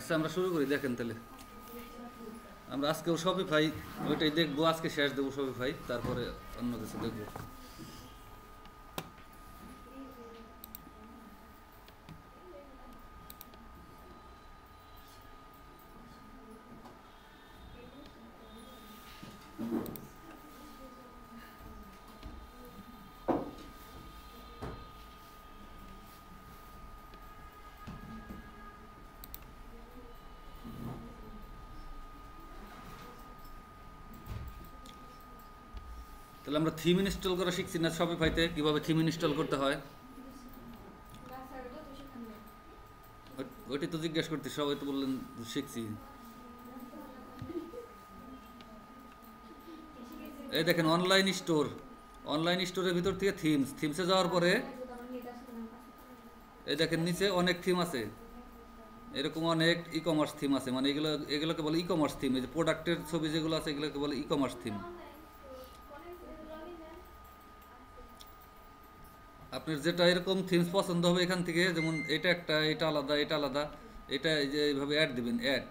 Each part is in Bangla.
আচ্ছা আমরা শুরু করি, দেখেন তাহলে আমরা আজকেও শপিফাই ওইটাই দেখবো, আজকে শেষ দেবো শপিফাই, তারপরে অন্য কিছু দেখবো। তাহলে আমরা থিম ইনস্টল করা শিখছি না শপিফাইতে, কিভাবে থিম ইনস্টল করতে হয় ওইটি তো জিজ্ঞেস করতে, সবাই তো বললেন শিখছি। এই দেখেন অনলাইন স্টোর, অনলাইন স্টোরের ভিতর থেকে থিমসে যাওয়ার পরে এই দেখেন নিচে অনেক থিম আছে, এরকম অনেক ই কমার্স থিম আছে, মানে এগুলোকে বলে ই কমার্স থিম। এই যে প্রোডাক্টের ছবি যেগুলো আছে এগুলোকে বলে ই কমার্স থিম। আপনার যেটা এরকম থিমস পছন্দ হবে এখান থেকে, যেমন এটা একটা, এটা আলাদা, এটা আলাদা, এটা এই যে এইভাবে অ্যাড দিবেন, অ্যাড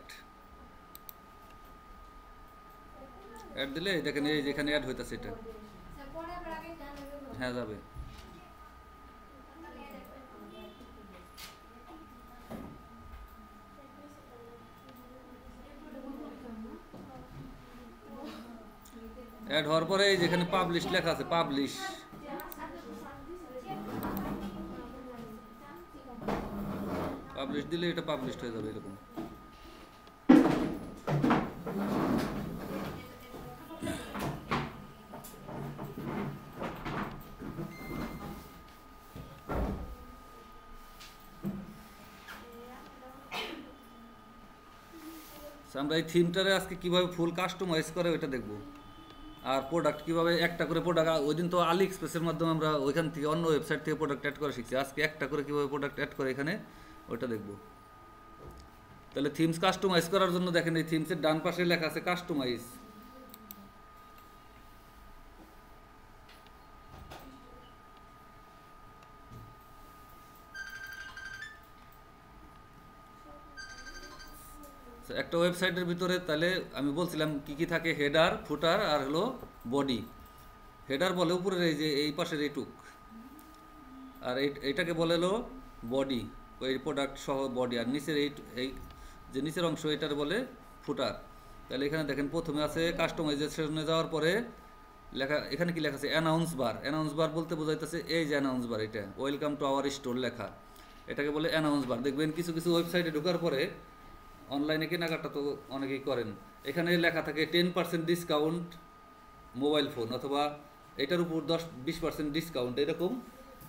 অ্যাড দিলে দেখেন এই যেখানে অ্যাড হইতাছে এটা, হ্যাঁ যাবে। অ্যাড হওয়ার পরে এই যেখানে পাবলিশ লেখা আছে, পাবলিশ পাবলিশ দিলে এটা পাবলিশ হয়ে যাবে এরকম। আমরা এই থিমটারে আজকে কিভাবে ফুল কাস্টমাইজ করে ওইটা দেখবো, আর প্রোডাক্ট কিভাবে একটা করে প্রোডাক্ট, ওই দিন তো আলি এক্সপ্রেসের মাধ্যমে আমরা ওইখান থেকে অন্য ওয়েবসাইট থেকে প্রোডাক্ট অ্যাড করা শিখছি, আজকে একটা করে কিভাবে প্রোডাক্ট অ্যাড করে এখানে ওইটা দেখবো। তাহলে থিমস কাস্টমাইজ করার জন্য দেখেন এই থিমসের ডান পাশে লেখা আছে কাস্টমাইজ। একটা ওয়েবসাইটের ভিতরে তাহলে আমি বলছিলাম কি কি থাকে, হেডার, ফুটার আর হলো বডি। হেডার বলে উপরের এই যে এই পাশের এইটুক, আর এইটাকে বলে হলো বডি, ওই প্রোডাক্ট সহ বডি, আর নিচের এই যে নিচের অংশ এটার বলে ফুটার। তাহলে এখানে দেখেন প্রথমে আছে কাস্টমাইজেশনে যাওয়ার পরে লেখা, এখানে কি লেখা আছে অ্যানাউন্স বার। অ্যানাউন্স বার বলতে বোঝাইতেছে এই যে অ্যানাউন্স বার, এটা ওয়েলকাম টু আওয়ার স্টোর লেখা, এটাকে বলে অ্যানাউন্স বার। দেখবেন কিছু কিছু ওয়েবসাইটে ঢোকার পরে অনলাইনে কেনাকাটা তো অনেকেই করেন, এখানে লেখা থাকে 10% ডিসকাউন্ট মোবাইল ফোন, অথবা এটার উপর 10-20% ডিসকাউন্ট, এরকম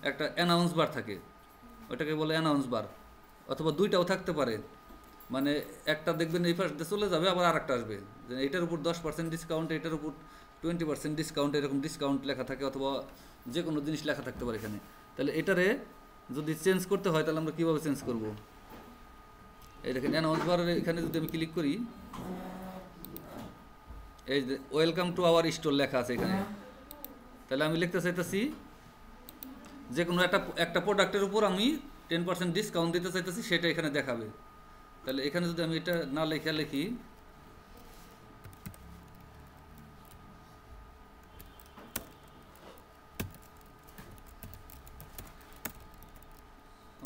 একটা অ্যানাউন্স বার থাকে, ওইটাকে বলে অ্যানাউন্স বার। অথবা দুইটাও থাকতে পারে, মানে একটা দেখবেন এই পাশ দিয়ে চলে যাবে, আবার আর একটা আসবে, যে এটার উপর 10% ডিসকাউন্ট, এটার উপর 20% ডিসকাউন্ট, এরকম ডিসকাউন্ট লেখা থাকে, অথবা যে কোনো জিনিস লেখা থাকতে পারে এখানে। তাহলে এটারে যদি চেঞ্জ করতে হয় তাহলে আমরা কীভাবে চেঞ্জ করব? এই দেখেন অ্যানাউন্স বারের এখানে যদি আমি ক্লিক করি, এই যে ওয়েলকাম টু আওয়ার স্টোর লেখা আছে এখানে, তাহলে আমি লিখতে চাইতেছি যে কোনো একটা প্রোডাক্টের উপর আমি 10% ডিসকাউন্ট দিতে চাইতেছি, সেটা এখানে দেখাবে। তাহলে এখানে যদি আমি এটা না লেখা লিখি,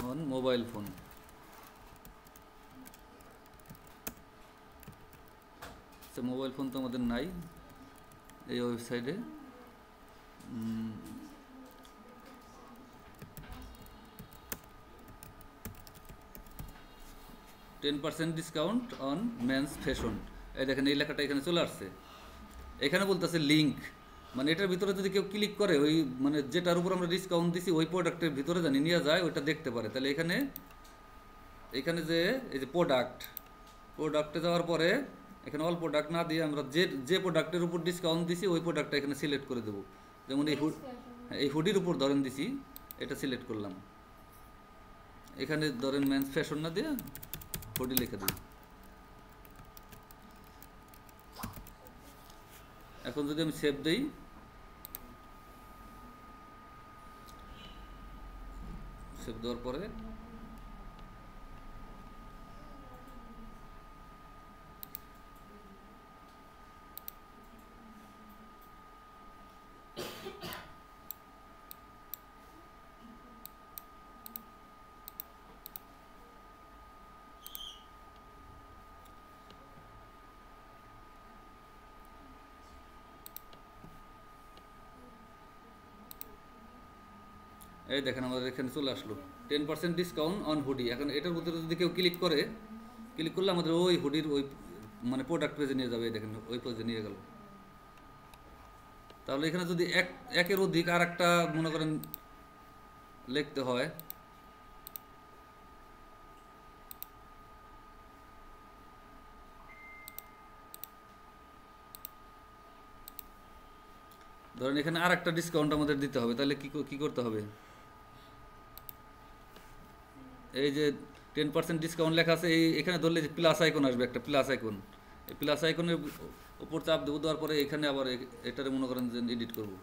on mobile phone, mobile phone তো আমাদের নাই এই ওয়েবসাইটে। 10% ডিসকাউন্ট অন মেন্স ফ্যাশন, এই দেখেন এই লেখাটা এখানে চলে আসছে। এখানে বলতেছে লিঙ্ক, মানে এটার ভিতরে যদি কেউ ক্লিক করে ওই মানে যেটার উপর আমরা ডিসকাউন্ট দিছি ওই প্রোডাক্টের ভিতরে জানি নিয়ে যায়, ওইটা দেখতে পারে। তাহলে এখানে যে এই যে প্রোডাক্টে যাওয়ার পরে এখানে অল প্রোডাক্ট না দিয়ে আমরা যে প্রোডাক্টের উপর ডিসকাউন্ট দিছি ওই প্রোডাক্টটা এখানে সিলেক্ট করে দেবো। যেমন এই হুডির উপর ধরেন দিছি, এটা সিলেক্ট করলাম, এখানে ধরেন মেন্স ফ্যাশন না দিয়ে হুডি লিখে দিই। এখন যদি আমি সেভ দিই, সেভ দেওয়ার পরে এই দেখেন আমাদের এখানে চলে আসলো 10% ডিসকাউন্ট অন হুডি। এখন এটার ভিতরে যদি কেউ ক্লিক করে, ক্লিক করলে আমাদের ওই হুডির ওই মানে প্রোডাক্ট পেজে নিয়ে যাবে। এই দেখেন ওই পেজে নিয়ে গেল। তাহলে এখানে যদি একের অধিক আর একটা মনে করেন লিখতে হয়, ধরেন এখানে আর একটা ডিসকাউন্ট আমাদের দিতে হবে, তাহলে কি করতে হবে? এই যে 10% ডিসকাউন্ট লেখা আছে, এখানে ধরলে যে প্লাস আইকন আসবে, একটা প্লাস আইকন, এই প্লাস আইকনের উপর চাপ দেবো, দেওয়ার পরে এখানে আবার এটারে মনে করেন যে এডিট করবো।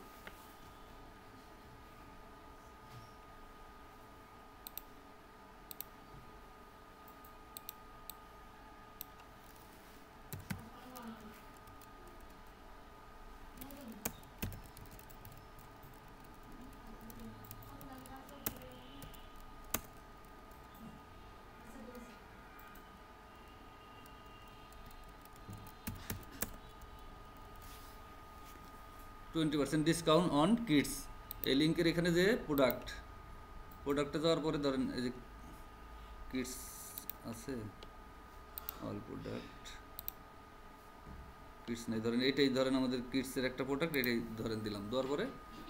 Twenty percent discount on kids, এই লিঙ্কের এখানে যে প্রোডাক্টে যাওয়ার পরে ধরেন এই যে কিডস আছে, অল প্রোডাক্ট কিডস নেই, ধরেন এটাই ধরেন আমাদের কিডসের একটা প্রোডাক্ট, এটাই ধরেন দিলাম, দেওয়ার পরে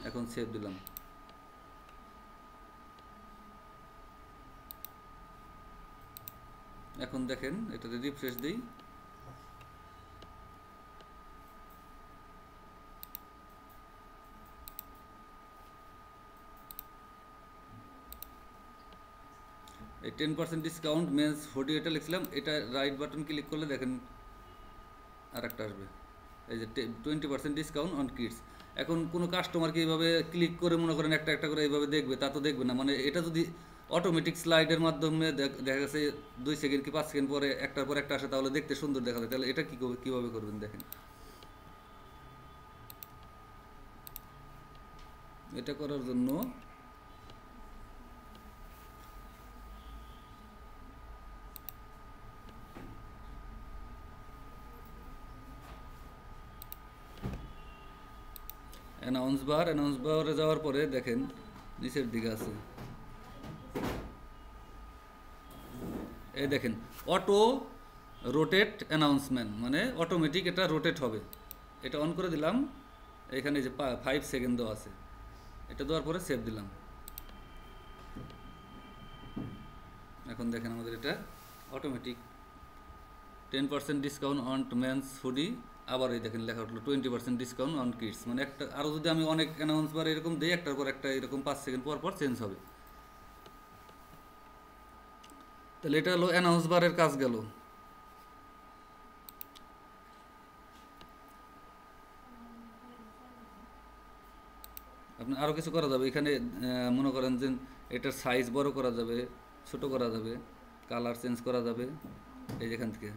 এখন সেভ দিলাম। এখন দেখেন এটাতে রিফ্রেশ দিই, এই 10% ডিসকাউন্ট মেন্স হুডি এটা লিখছিলাম, এটা রাইট বাটন ক্লিক করলে দেখেন আর একটা আসবে, এই যে 20% ডিসকাউন্ট অন কিডস। এখন কোনো কাস্টমারকে এইভাবে ক্লিক করে মনে করেন একটা একটা করে এইভাবে দেখবে, তা তো দেখবে না। মানে এটা যদি অটোমেটিক স্লাইডের মাধ্যমে দেখা গেছে 2 সেকেন্ড কি 5 সেকেন্ড পরে একটার পর একটা আসে, তাহলে দেখতে সুন্দর দেখা যায়। তাহলে এটা কীভাবে করবেন দেখেন। এটা করার জন্য অ্যানাউন্স বারে যাওয়ার পরে দেখেন নিচের দিকে আছে, এই দেখেন অটো রোটেট অ্যানাউন্সমেন্ট, মানে অটোমেটিক এটা রোটেট হবে। এটা অন করে দিলাম, এখানে যে 5 সেকেন্ড দেওয়া আছে, এটা দেওয়ার পরে সেভ দিলাম। এখন দেখেন আমাদের এটা automatic 10% discount on men's hoodie, আবার এই দেখেন লেখা উঠলো 20% ডিসকাউন্ট অন কিডস। মানে একটা আরও যদি আমি অনেক অ্যানাউন্স বার এরকম দিই, একটার পর একটা এরকম 5 সেকেন্ড পর পর চেঞ্জ হবে। তাহলে এটা হলো অ্যানাউন্স বারের কাজ গেল। আপনি আরও কিছু করা যাবে এখানে, মনে করেন যে এটার সাইজ বড় করা যাবে, ছোট করা যাবে, কালার চেঞ্জ করা যাবে। এই যেখান থেকে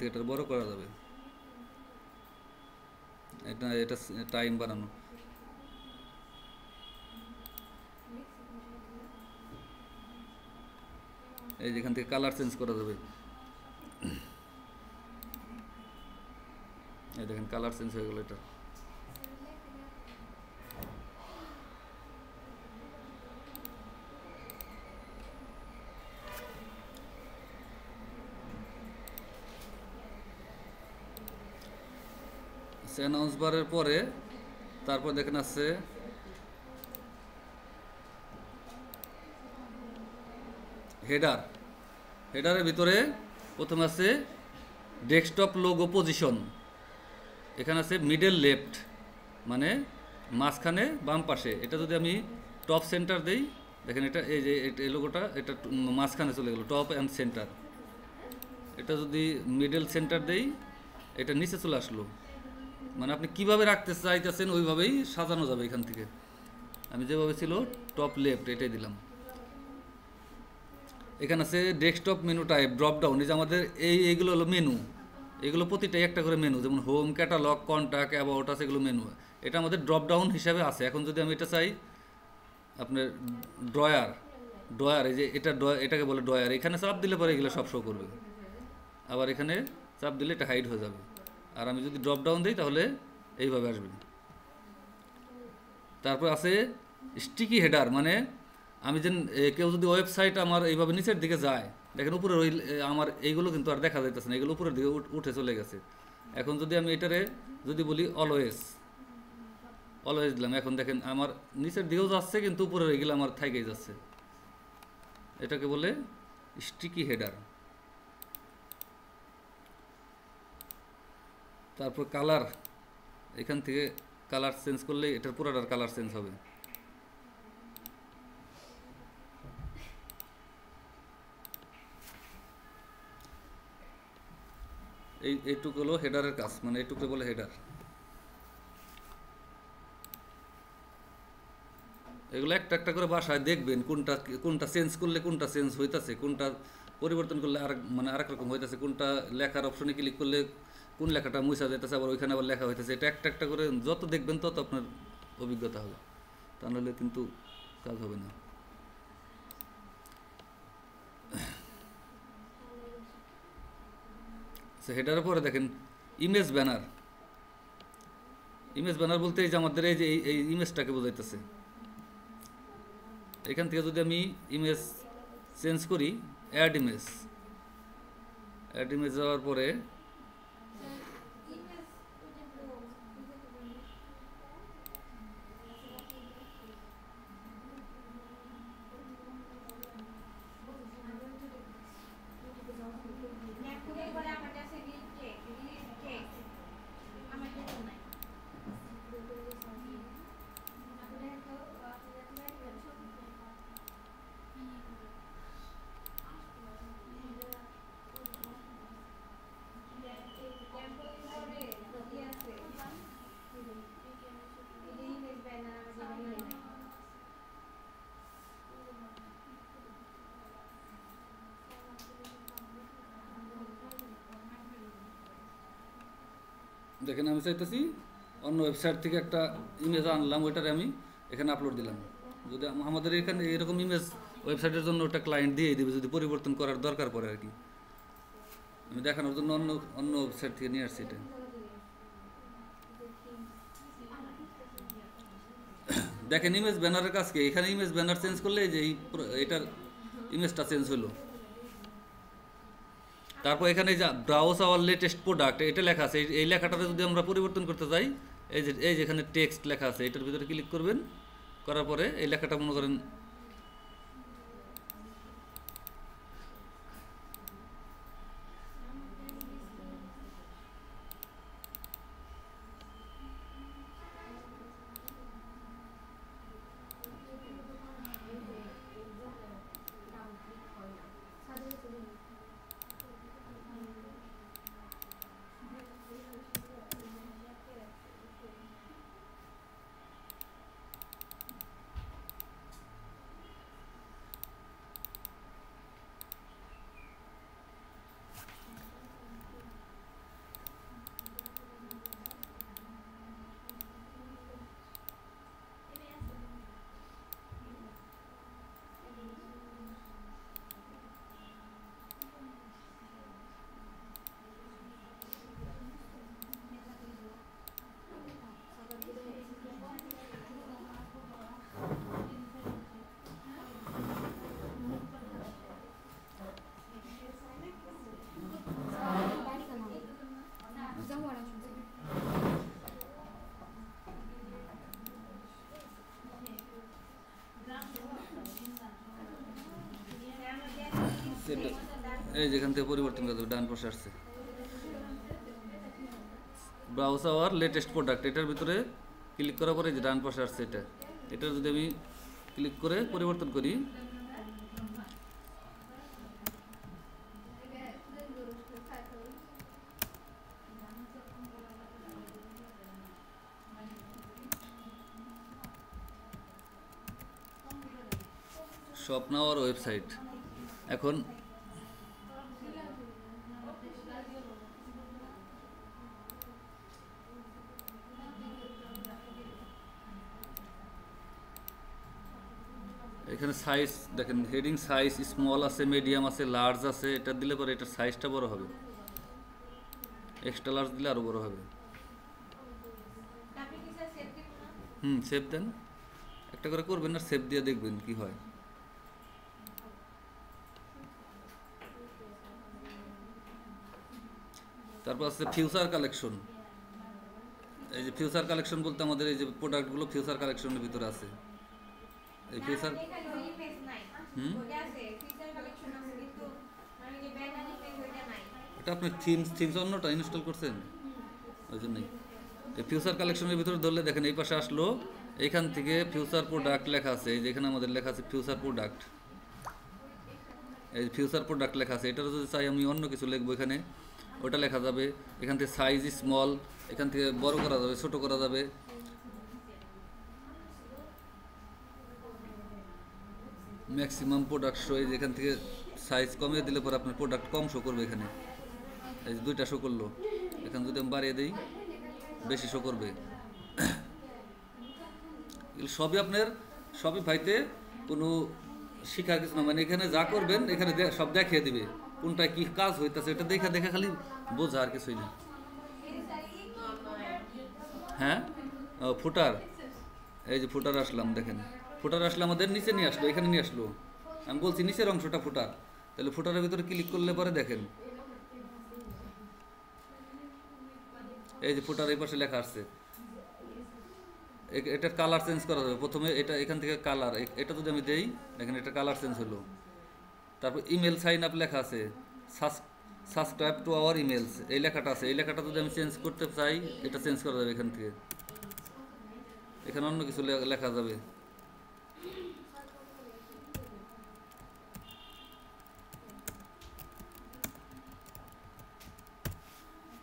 এটা বড় করা যাবে, এটা টাইম বানানো। এই যেখান থেকে কালার চেঞ্জ করা যাবে, এই দেখেন কালার চেঞ্জ হয়ে গেল। এটা অ্যানাউন্স বারের পরে তারপর দেখেন আছে হেডারের ভিতরে প্রথমে আছে ডেস্কটপ লোগো পজিশন, এখানে আছে মিডল লেফট মানে মাঝখানে বাম পাশে। এটা যদি আমি টপ সেন্টার দেই, দেখেন এটা এই যে এই লোগোটা এটা মাঝখানে চলে গেল, টপ অ্যান্ড সেন্টার। এটা যদি মিডল সেন্টার দেই, এটা নিচে চলে আসলো। মানে আপনি কিভাবে রাখতে চাইতেছেন ওইভাবেই সাজানো যাবে। এখান থেকে আমি যেভাবে ছিল টপ লেফট এটাই দিলাম। এখানে আছে desktop menu type drop down, এই যে আমাদের এইগুলো হলো মেনু, এগুলো প্রতিটাই একটা করে মেনু, যেমন হোম, ক্যাটালগ, কন্ট্যাক্ট, অ্যাবাউট আছে, এগুলো মেনু। এটা আমাদের ড্রপ ডাউন হিসাবে আছে। এখন যদি আমি এটা চাই আপনার ড্রয়ার, এই যে এটাকে বলে ড্রয়ার, এখানে চাপ দিলে পরে এগুলো সব শো করবে। আবার এখানে চাপ দিলে এটা হাইড হয়ে যাবে। আর আমি যদি ড্রপ ডাউন দিই তাহলে এইভাবে আসবে। তারপর আছে স্টিকি হেডার, মানে আমি যেন কেউ যদি ওয়েবসাইট আমার এইভাবে নিচের দিকে যায়, দেখেন উপরে ওই আমার এইগুলো কিন্তু আর দেখা যাইতেছে না, এগুলো উপরের দিকে উঠে চলে গেছে। এখন যদি আমি এটারে যদি বলি অলওয়েজ, অলওয়েজ দিলাম, এখন দেখেন আমার নিচের দিকেও যাচ্ছে কিন্তু উপরের এগুলো আমার থাইকেই যাচ্ছে। এটাকে বলে স্টিকি হেডার। তারপর কালার, এখান থেকে কালার চেঞ্জ করলে এটার পুরোটার কালার চেঞ্জ হবে। এইটুকু হলো হেডারের কাজ, মানে এইটুকু বলে হেডার। এগুলো একটা একটা করে বাসায় দেখবেন কোনটা কোনটা চেঞ্জ করলে কোনটা চেঞ্জ হইতাছে, কোনটা পরিবর্তন করলে আর মানে আরেক রকম হইতাছে, কোনটা লেখার অপশনে ক্লিক করলে কোন লেখাটা মুছা যাইতেছে, আবার ওইখানে আবার লেখা হইতেছে। এটা একটা একটা করে যত দেখবেন তত আপনার অভিজ্ঞতা হবে, তা নাহলে কিন্তু কাজ হবে না। হেডারের পরে দেখেন ইমেজ ব্যানার। ইমেজ ব্যানার বলতে এই যে আমাদের এই যে এই ইমেজটাকে বোঝাইতেছে। এখান থেকে যদি আমি ইমেজ চেঞ্জ করি, অ্যাড ইমেজ, অ্যাড ইমেজ যাওয়ার পরে দেখেন আমি চাইতেছি অন্য ওয়েবসাইট থেকে একটা ইমেজ আনলাম, ওইটারে আমি এখানে আপলোড দিলাম। যদি আমাদের এখানে এরকম ইমেজ ওয়েবসাইটের জন্য ওটা ক্লায়েন্ট দিয়েই দেবে যদি পরিবর্তন করার দরকার পড়ে আর কি। আমি দেখানোর জন্য অন্য অন্য ওয়েবসাইট থেকে নিয়ে আসছি এটা। দেখেন ইমেজ ব্যানারের কাজ কি, এখানে ইমেজ ব্যানার চেঞ্জ করলে যে এটার ইমেজটা চেঞ্জ হলো। তারপর এখানে যা ব্রাউজ আওয়ার লেটেস্ট প্রোডাক্ট এটা লেখা আছে, এই লেখাটাতে যদি আমরা পরিবর্তন করতে চাই, এই যেখানে টেক্সট লেখা আছে এটার ভিতরে ক্লিক করবেন, করার পরে এই লেখাটা মনে করেন এই যেখান থেকে পরিবর্তন করতে হবে, ডান পাশে আসছে ব্রাউজ আওয়ার লেটেস্ট প্রোডাক্ট, এটার ভিতরে ক্লিক করার পরে যে ডান পাশে আসছে এটার যদি আমি ক্লিক করে পরিবর্তন করি, স্বপ্ন আর ওয়েবসাইট। এখন এখানে সাইজ দেখেন, হেডিং সাইজ স্মল আছে, মিডিয়াম আছে, লার্জ আছে। এটা দিলে পরে এটার সাইজটা বড় হবে, এক্সট্রা লার্জ দিলে আরও বড় হবে। সেভ দেন। একটা করে করবেন আর সেভ দিয়ে দেখবেন কি হয়। তারপর আছে ফিউচার কালেকশন। এই যে ফিউচার কালেকশন বলতে আমাদের এই যে প্রোডাক্টগুলো ফিউচার কালেকশনের ভিতরে আছে। এই ফিউচার এটা আপনি থিমস অন্যটা ইনস্টল করছেন ওই জন্যই। এই ফিউচার কালেকশনের ভিতরে ধরলে দেখেন এই পাশে আসলো, এইখান থেকে ফিউচার প্রোডাক্ট লেখা আছে, এই যেখানে আমাদের লেখা আছে ফিউচার প্রোডাক্ট, এই ফিউচার প্রোডাক্ট লেখা আছে। এটারও যদি চাই আমি অন্য কিছু লিখবো এখানে, ওটা লেখা যাবে। এখান থেকে সাইজ স্মল, এখান থেকে বড় করা যাবে, ছোট করা যাবে। ম্যাক্সিমাম প্রোডাক্ট শো, এই যেখান থেকে সাইজ কমিয়ে দিলে পরে আপনার প্রোডাক্ট কম শো করবে। এখানে এই যে দুইটা শো করলো, এখানে যদি আমি বাড়িয়ে দিই বেশি শো করবে। সবই আপনার শপিফাইতে কোনো শিখার কিছু না, মানে এখানে যা করবেন এখানে সব দেখিয়ে দিবে কোনটা কি কাজ হইতেছে, এটা দেখা দেখা খালি বোঝা আর কিছুই না। হ্যাঁ ফুটার, এই যে ফুটার আসলাম, দেখেন ফুটার আসলে আমাদের নিচে নিয়ে আসলো, এখানে নিয়ে আসলো। আমি বলছি নিচের অংশটা ফুটার, তাহলে ফুটারের ভিতরে ক্লিক করলে পরে দেখেন এই যে ফুটার এই পাশে লেখা আসছে। এটার কালার চেঞ্জ করা যাবে। প্রথমে এটা এখান থেকে কালার, এটা যদি আমি দেই দেখেন এটা কালার চেঞ্জ হলো। তারপর ইমেল সাইন আপ লেখা আছে, সাবস্ক্রাইব টু আওয়ার ইমেলস এই লেখাটা আছে। এই লেখাটা যদি আমি চেঞ্জ করতে চাই এটা চেঞ্জ করা যাবে এখান থেকে, এখানে অন্য কিছু লেখা যাবে।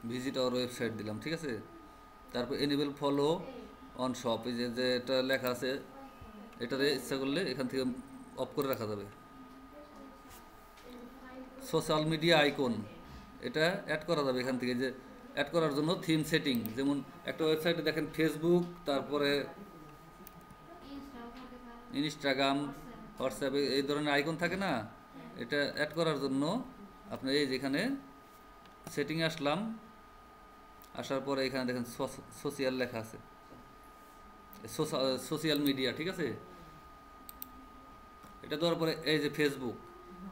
ভিজিট আওয়ার ওয়েবসাইট দিলাম, ঠিক আছে। তারপর এনেবল ফলো অন শপ, এই যে এটা লেখা আছে এটারে ইচ্ছা করলে এখান থেকে অফ করে রাখা যাবে। সোশ্যাল মিডিয়া আইকন এটা অ্যাড করা যাবে এখান থেকে, যে অ্যাড করার জন্য থিম সেটিং, যেমন একটা ওয়েবসাইটে দেখেন ফেসবুক, তারপরে ইনস্টাগ্রাম, হোয়াটসঅ্যাপ এই ধরনের আইকন থাকে না, এটা অ্যাড করার জন্য আপনার এই যেখানে সেটিংয়ে আসলাম, আসার পরে এখানে দেখেন সোশিয়াল লেখা আছে, সোশ্যাল মিডিয়া, ঠিক আছে। এটা দেওয়ার পরে এই যে ফেসবুক,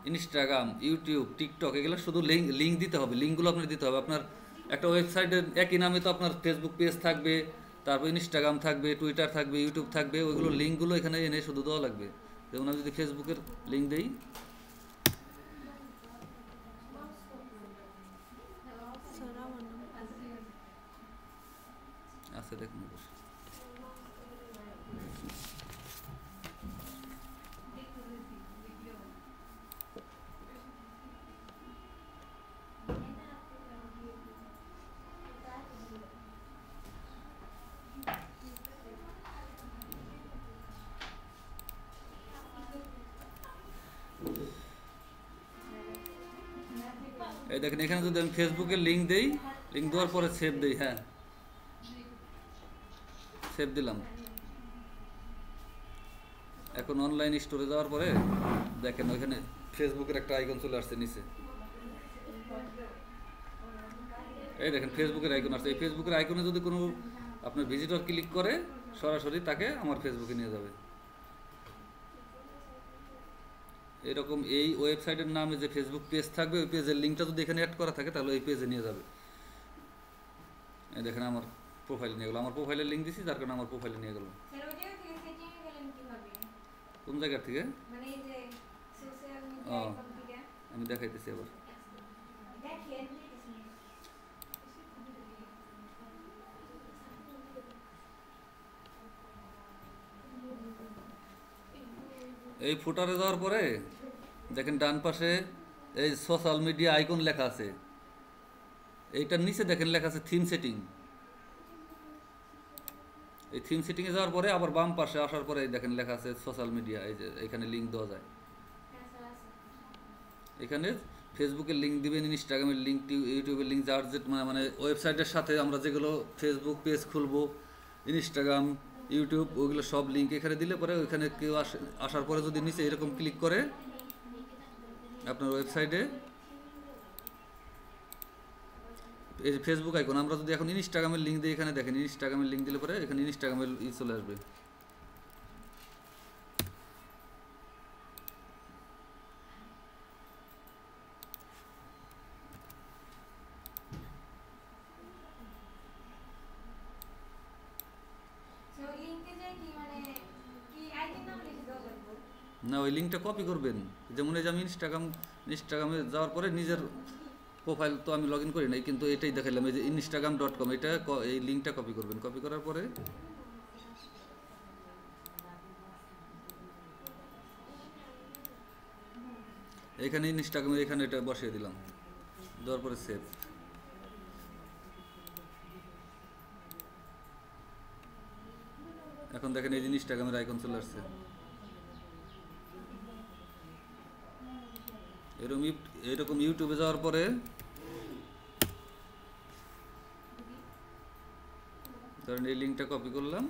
ইনস্টাগ্রাম, ইউটিউব, টিকটক এগুলো শুধু লিঙ্ক দিতে হবে, লিঙ্কগুলো আপনার দিতে হবে। আপনার একটা ওয়েবসাইটের একই নামে তো আপনার ফেসবুক পেজ থাকবে, তারপর ইনস্টাগ্রাম থাকবে, টুইটার থাকবে, ইউটিউব থাকবে, ওইগুলো লিঙ্কগুলো এখানে এনে শুধু দেওয়া লাগবে। যেমন আমি যদি ফেসবুকের লিঙ্ক দিই, আচ্ছা দেখুন এই দেখেন এখানে যদি আমি ফেসবুকের লিঙ্ক দিই, লিঙ্ক দেওয়ার পরে সেভ দিই, হ্যাঁ সেভ দিলাম। এখন অনলাইন স্টোরে যাওয়ার পরে দেখেন ওইখানে ফেসবুকের একটা আইকন চলে আসছে নিচে, এই দেখেন ফেসবুকের আইকন আসছে। এই ফেসবুকের আইকনে যদি কোনো আপনার ভিজিটর ক্লিক করে সরাসরি তাকে আমার ফেসবুকে নিয়ে যাবে। এরকম এই ওয়েবসাইটের নামে যে ফেসবুক পেজ থাকবে, ওই পেজের লিঙ্কটা যদি এখানে অ্যাড করা থাকে তাহলে ওই পেজে নিয়ে যাবে। এই দেখেন আমার প্রোফাইলে নিয়ে গেলো, আমার প্রোফাইলের লিঙ্ক দিছি যার কারণে আমার প্রোফাইলে নিয়ে গেলো। কোন জায়গা থেকে? ও আমি দেখাইতেছি আবার। এই ফুটারে যাওয়ার পরে দেখেন ডান পাশে এই সোশ্যাল মিডিয়া আইকন লেখা আছে, এইটার নিচে দেখেন লেখা আছে থিম সেটিং। এই থিম সেটিংয়ে যাওয়ার পরে আবার বাম পাশে আসার পরে দেখেন লেখা আছে সোশ্যাল মিডিয়া, এই যে এখানে লিঙ্ক দেওয়া যায়। এখানে ফেসবুকের লিঙ্ক দিবেন, ইনস্টাগ্রামের লিঙ্ক, ইউটিউবের লিঙ্ক, যার যে মানে ওয়েবসাইটের সাথে আমরা যেগুলো ফেসবুক পেজ খুলবো, ইনস্টাগ্রাম, ইউটিউব, ওইগুলো সব লিঙ্ক এখানে দিলে পরে ওইখানে কেউ আসার পরে যদি নিচে এরকম ক্লিক করে আপনার ওয়েবসাইটে এই যে ফেসবুক আইকন, আমরা যদি এখন ইনস্টাগ্রামের লিঙ্ক দিই, এখানে দেখেন ইনস্টাগ্রামের লিঙ্ক দিলে পরে এখানে ইনস্টাগ্রামের চলে আসবে। না, ওই লিঙ্কটা কপি করবেন। যেমন এই যে আমি ইনস্টাগ্রামে যাওয়ার পরে নিজের প্রোফাইল তো আমি লগ ইন করি নাই, কিন্তু এটাই দেখাইলাম, এই যে instagram.com, এটা এই লিঙ্কটা কপি করবেন। কপি করার পরে এখানে ইনস্টাগ্রামে এখানে এটা বসিয়ে দিলাম, দেওয়ার পরে সেভ। এখন দেখেন এই যে ইনস্টাগ্রামের আইকন চলে আসছে। এরকম ইউটিউবে যাওয়ার পরে ধরেন এই লিঙ্কটা কপি করলাম,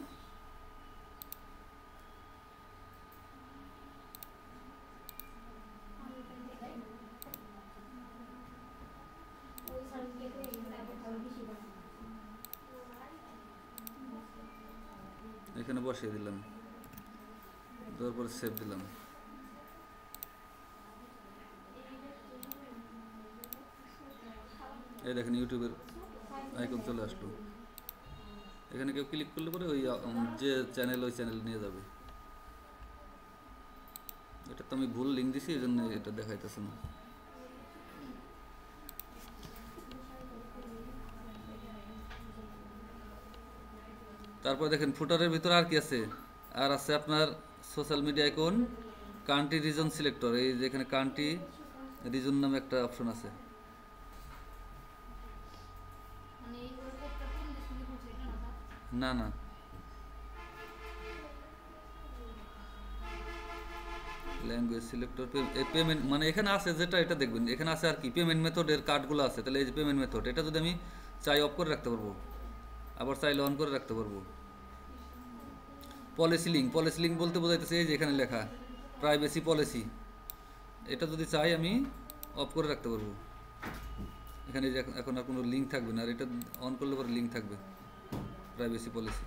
এখানে বসিয়ে দিলাম, দেওয়ার পরে সেভ দিলাম। এই দেখেন ইউটিউবের আইকন চলে আসলো। এখানে কেউ ক্লিক করলে পরে ওই যে চ্যানেল, ওই চ্যানেল নিয়ে যাবে। এটা তো আমি ভুল লিঙ্ক দিছি, এই জন্য এটা দেখাইতেছে না। তারপর দেখেন ফুটারের ভিতরে আর কি আছে, আর আছে আপনার social media icon, country reason selector. এই যে এখানে কান্ট্রি রিজন নামে একটা অপশন আছে। না না, ল্যাঙ্গুয়েজ সিলেক্টর, পেমেন্ট মানে এখানে আছে যেটা, এটা দেখবেন এখানে আছে আর কি পেমেন্ট মেথডের কার্ডগুলো আছে। তাহলে এই যে পেমেন্ট মেথড, এটা যদি আমি চাই অফ করে রাখতে পারবো, আবার চাইলে অন করে রাখতে পারবো। পলিসি লিঙ্ক বলতে বোঝাইতেছে এই যে এখানে লেখা প্রাইভেসি পলিসি, এটা যদি চাই আমি অফ করে রাখতে পারবো। এখানে যে এখন আর কোনো লিঙ্ক থাকবে না, আর এটা অন করলে পরে লিঙ্ক থাকবে, প্রাইভেসি পলিসি।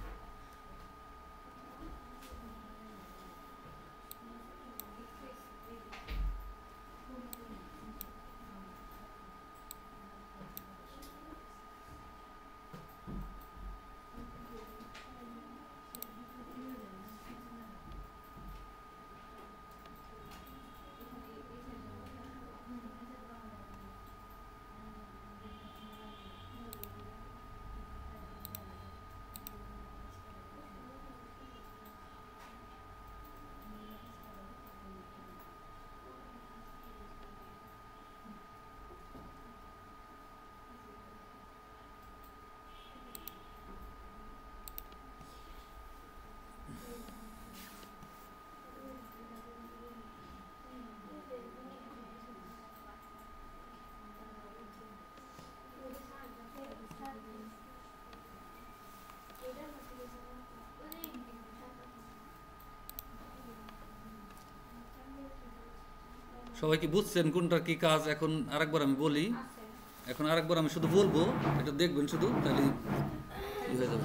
সবাই কি বুঝছেন কোনটা কি কাজ? এখন আরেকবার আমি বলি, এখন আরেকবার আমি শুধু বলবো, এটা দেখবেন শুধু, তাহলে হয়ে যাবে।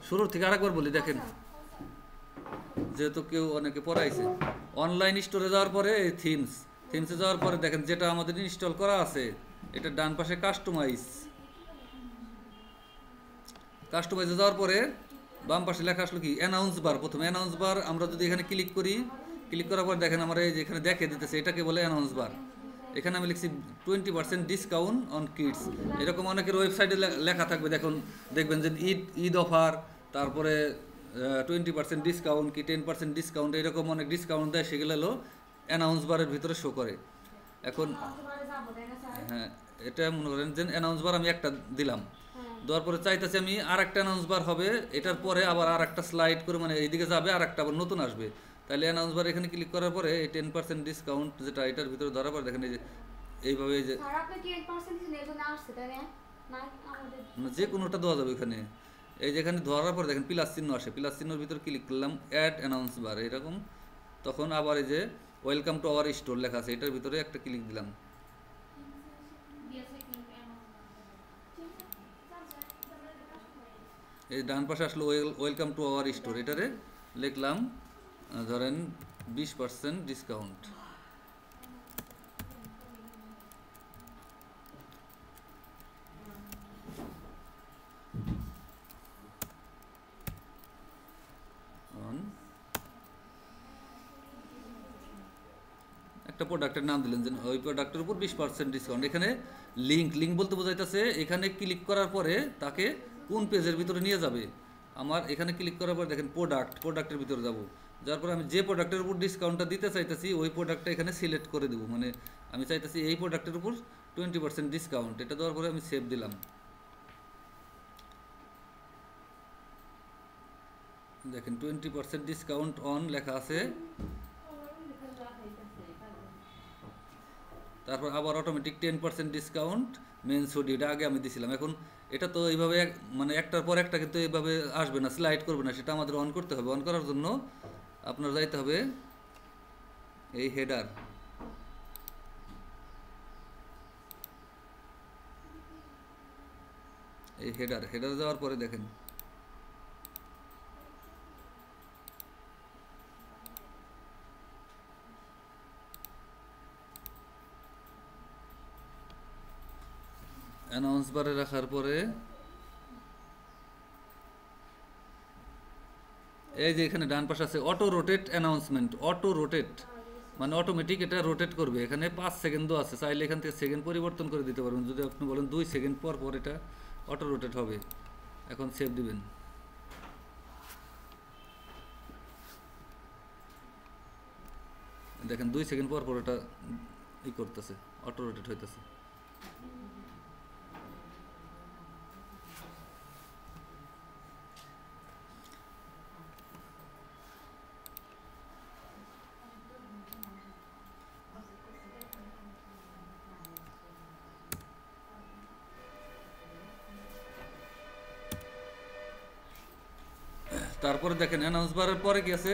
শুরুর থেকে আরেকবার বলি, দেখেন যেহেতু কেউ অনেকে পড়াইছে। অনলাইন স্টোরে যাওয়ার পরে থিমসে যাওয়ার পরে দেখেন যেটা আমাদের ইনস্টল করা আছে, এটা ডান পাশে কাস্টমাইজে যাওয়ার পরে বাম পাশে লেখা আসলো কি অ্যানাউন্স বার। প্রথমে অ্যানাউন্স বার আমরা যদি এখানে ক্লিক করি, ক্লিক করার পর দেখেন আমার এই যে এখানে দেখে দিতেছে, এটাকে বলে অ্যানাউন্স বার। এখানে আমি লিখছি 20% ডিসকাউন্ট অন কিডস। এরকম অনেকের ওয়েবসাইটে লেখা থাকবে, দেখবেন যে ঈদ অফার, তারপরে 20% ডিসকাউন্ট কি 10% ডিসকাউন্ট, এরকম অনেক ডিসকাউন্ট দেয়, সেগুলো হলো অ্যানাউন্স বারের ভিতরে শো করে। এখন হ্যাঁ, এটা মনে করেন যে অ্যানাউন্স বার আমি একটা দিলাম, দেওয়ার পরে চাইতেছি আমি আর একটা অ্যানাউন্স বার হবে, এটার পরে আবার আর একটা স্লাইড করে মানে এইদিকে যাবে, আর একটা আবার নতুন আসবে। তাহলে অ্যানাউন্স বার এখানে ক্লিক করার পরে এই 10% ডিসকাউন্ট যেটা এটার ভিতরে ধরার পর দেখেন এই যে এইভাবে এই যে যে কোনোটা দেওয়া যাবে এখানে। এই যে এখানে ধরার পর দেখেন প্লাস চিহ্ন আসে, প্লাস চিহ্নের ভিতরে ক্লিক করলাম, অ্যাড অ্যানাউন্স বার, এরকম। তখন আবার এই যে ওয়েলকাম টু আওয়ার স্টোর লেখা আছে, এটার ভিতরে একটা ক্লিক দিলাম। এই ডান পাশে আসলো ওয়েলকাম টু আওয়ার স্টোর, এটারে লিখলাম ধরেন 20% ডিসকাউন্ট। অন একটা প্রোডাক্টের নাম দিলেন যে ওই প্রোডাক্টের উপর 20% ডিসকাউন্ট। এখানে লিঙ্ক বলতে বোঝাইতেছে এখানে ক্লিক করার পরে তাকে কোন পেজের ভিতরে নিয়ে যাবে। আমার এখানে ক্লিক করার পরে দেখেন প্রোডাক্টের ভিতরে যাব, যার পরে আমি যে প্রোডাক্টের উপর ডিসকাউন্টটা দিতে চাইতেছি ওই প্রোডাক্টটা এখানে সিলেক্ট করে দেবো। মানে আমি চাইতেছি এই প্রোডাক্টের উপর 20% ডিসকাউন্ট, এটা দেওয়ার পরে আমি সেভ দিলাম। দেখেন 20% ডিসকাউন্ট অন লেখা আছে। তারপর আবার অটোমেটিক 10% ডিসকাউন্ট মেন্স হুডি, এটা আগে আমি দিছিলাম। এখন এটা তো এইভাবে মানে একটার পর একটা কিন্তু এইভাবে আসবে না, স্লাইড করবে না, সেটা আমাদের অন করতে হবে। অন করার জন্য আপনার যাইতে হবে এই হেডার, হেডার যাওয়ার পরে দেখেন অ্যানাউন্স বারে রাখার পরে এই যে এখানে ডান পাশে আছে auto rotate announcement. Auto rotate মানে অটোমেটিক এটা রোটেট করবে। এখানে 5 সেকেন্ডও আছে, চাইলে এখান থেকে সেকেন্ড পরিবর্তন করে দিতে পারবেন। যদি আপনি বলেন 2 সেকেন্ড পর পর এটা অটো রোটেট হবে। এখন সেভ দিবেন। দেখেন 2 সেকেন্ড পর পর এটা ই করতেছে, অটো রোটেট হইতেছে। তারপরে দেখেন অ্যানাউন্স বারের পরে কি আছে,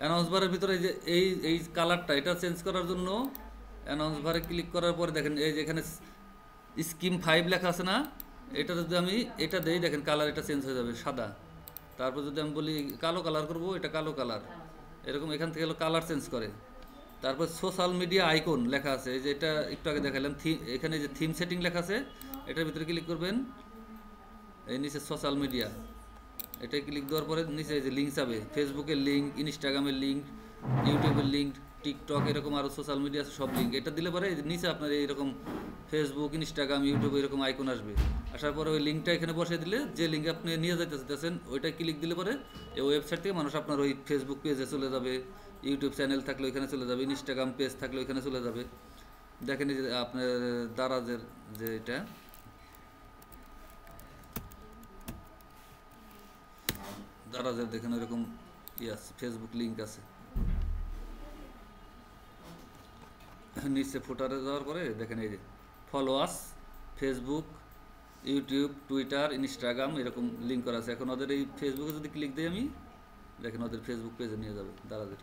অ্যানাউন্স বারের ভিতরে যে এই কালারটা এটা চেঞ্জ করার জন্য অ্যানাউন্স বারে ক্লিক করার পরে দেখেন এই যে এখানে স্কিম 5 লেখা আছে না, এটা যদি আমি এটা দেই দেখেন কালার এটা চেঞ্জ হয়ে যাবে সাদা। তারপর যদি আমি বলি কালো কালার করব, এটা কালো কালার, এরকম এখান থেকে হলো কালার চেঞ্জ করে। তারপর সোশ্যাল মিডিয়া আইকন লেখা আছে, এই যে এটা একটু আগে দেখালাম, এখানে যে থিম সেটিং লেখা আছে এটার ভিতরে ক্লিক করবেন। এই নিচে সোশ্যাল মিডিয়া, এটাই ক্লিক দেওয়ার পরে নিচে যে লিঙ্ক যাবে, ফেসবুকের লিঙ্ক, ইনস্টাগ্রামের লিঙ্ক, ইউটিউবের লিঙ্ক, টিকটক, এরকম আরও সোশ্যাল মিডিয়া সব লিঙ্ক। এটা দিলে পরে নিচে আপনার এইরকম ফেসবুক, ইনস্টাগ্রাম, ইউটিউব এরকম আইকন আসবে। আসার পরে ওই লিঙ্কটা এখানে বসিয়ে দিলে যে লিঙ্কে আপনি নিয়ে যেতে চাইতেছেন ওইটা ক্লিক দিলে পরে এই ওয়েবসাইট থেকে মানুষ আপনার ওই ফেসবুক পেজে চলে যাবে, ইউটিউব চ্যানেল থাকলে ওইখানে চলে যাবে, ইনস্টাগ্রাম পেজ থাকলে ওইখানে চলে যাবে। দেখেন এই যে আপনার দারাজের যে এটা দারাজের দেখেন ওইরকম আছে, ফেসবুক লিঙ্ক আছে। নিচে ফুটারে যাওয়ার পরে দেখেন এই যে ফলো আস, ফেসবুক, ইউটিউব, টুইটার, ইনস্টাগ্রাম এরকম লিঙ্ক করা আছে। এখন ওদের এই ফেসবুকে যদি ক্লিক দিই আমি, দেখেন ওদের ফেসবুক পেজে নিয়ে যাবে দারাজের।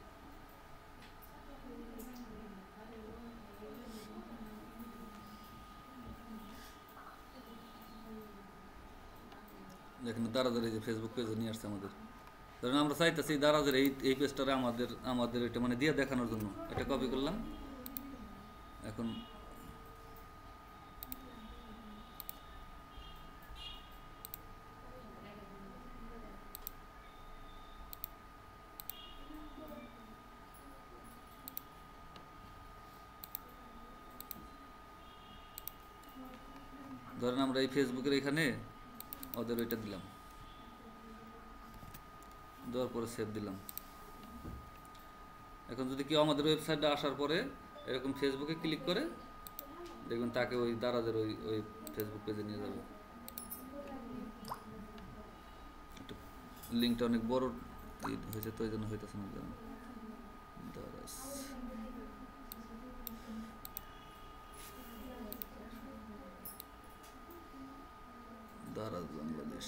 দেখেন দারাজের এই যে ফেসবুক পেজে নিয়ে আসছে আমাদের। ধরেন আমরা চাইতেছি দারাজের এই পেজটারে আমাদের এটা মানে দিয়ে দেখানোর জন্য এটা কপি করলাম। এখন ধরেন আমরা এই ফেসবুকের এখানে ওদের ওইটা দিলাম, দেওয়ার পরে সেভ দিলাম। এখন যদি কেউ আমাদের ওয়েবসাইটে আসার পরে এরকম ফেসবুকে ক্লিক করে দেখবেন তাকে ওই দারাজের ওই ফেসবুক পেজে নিয়ে যাবে। লিঙ্কটা অনেক বড় হয়েছে তো এই জন্য হইতেছে না। দারাজ দারাজ বাংলাদেশ।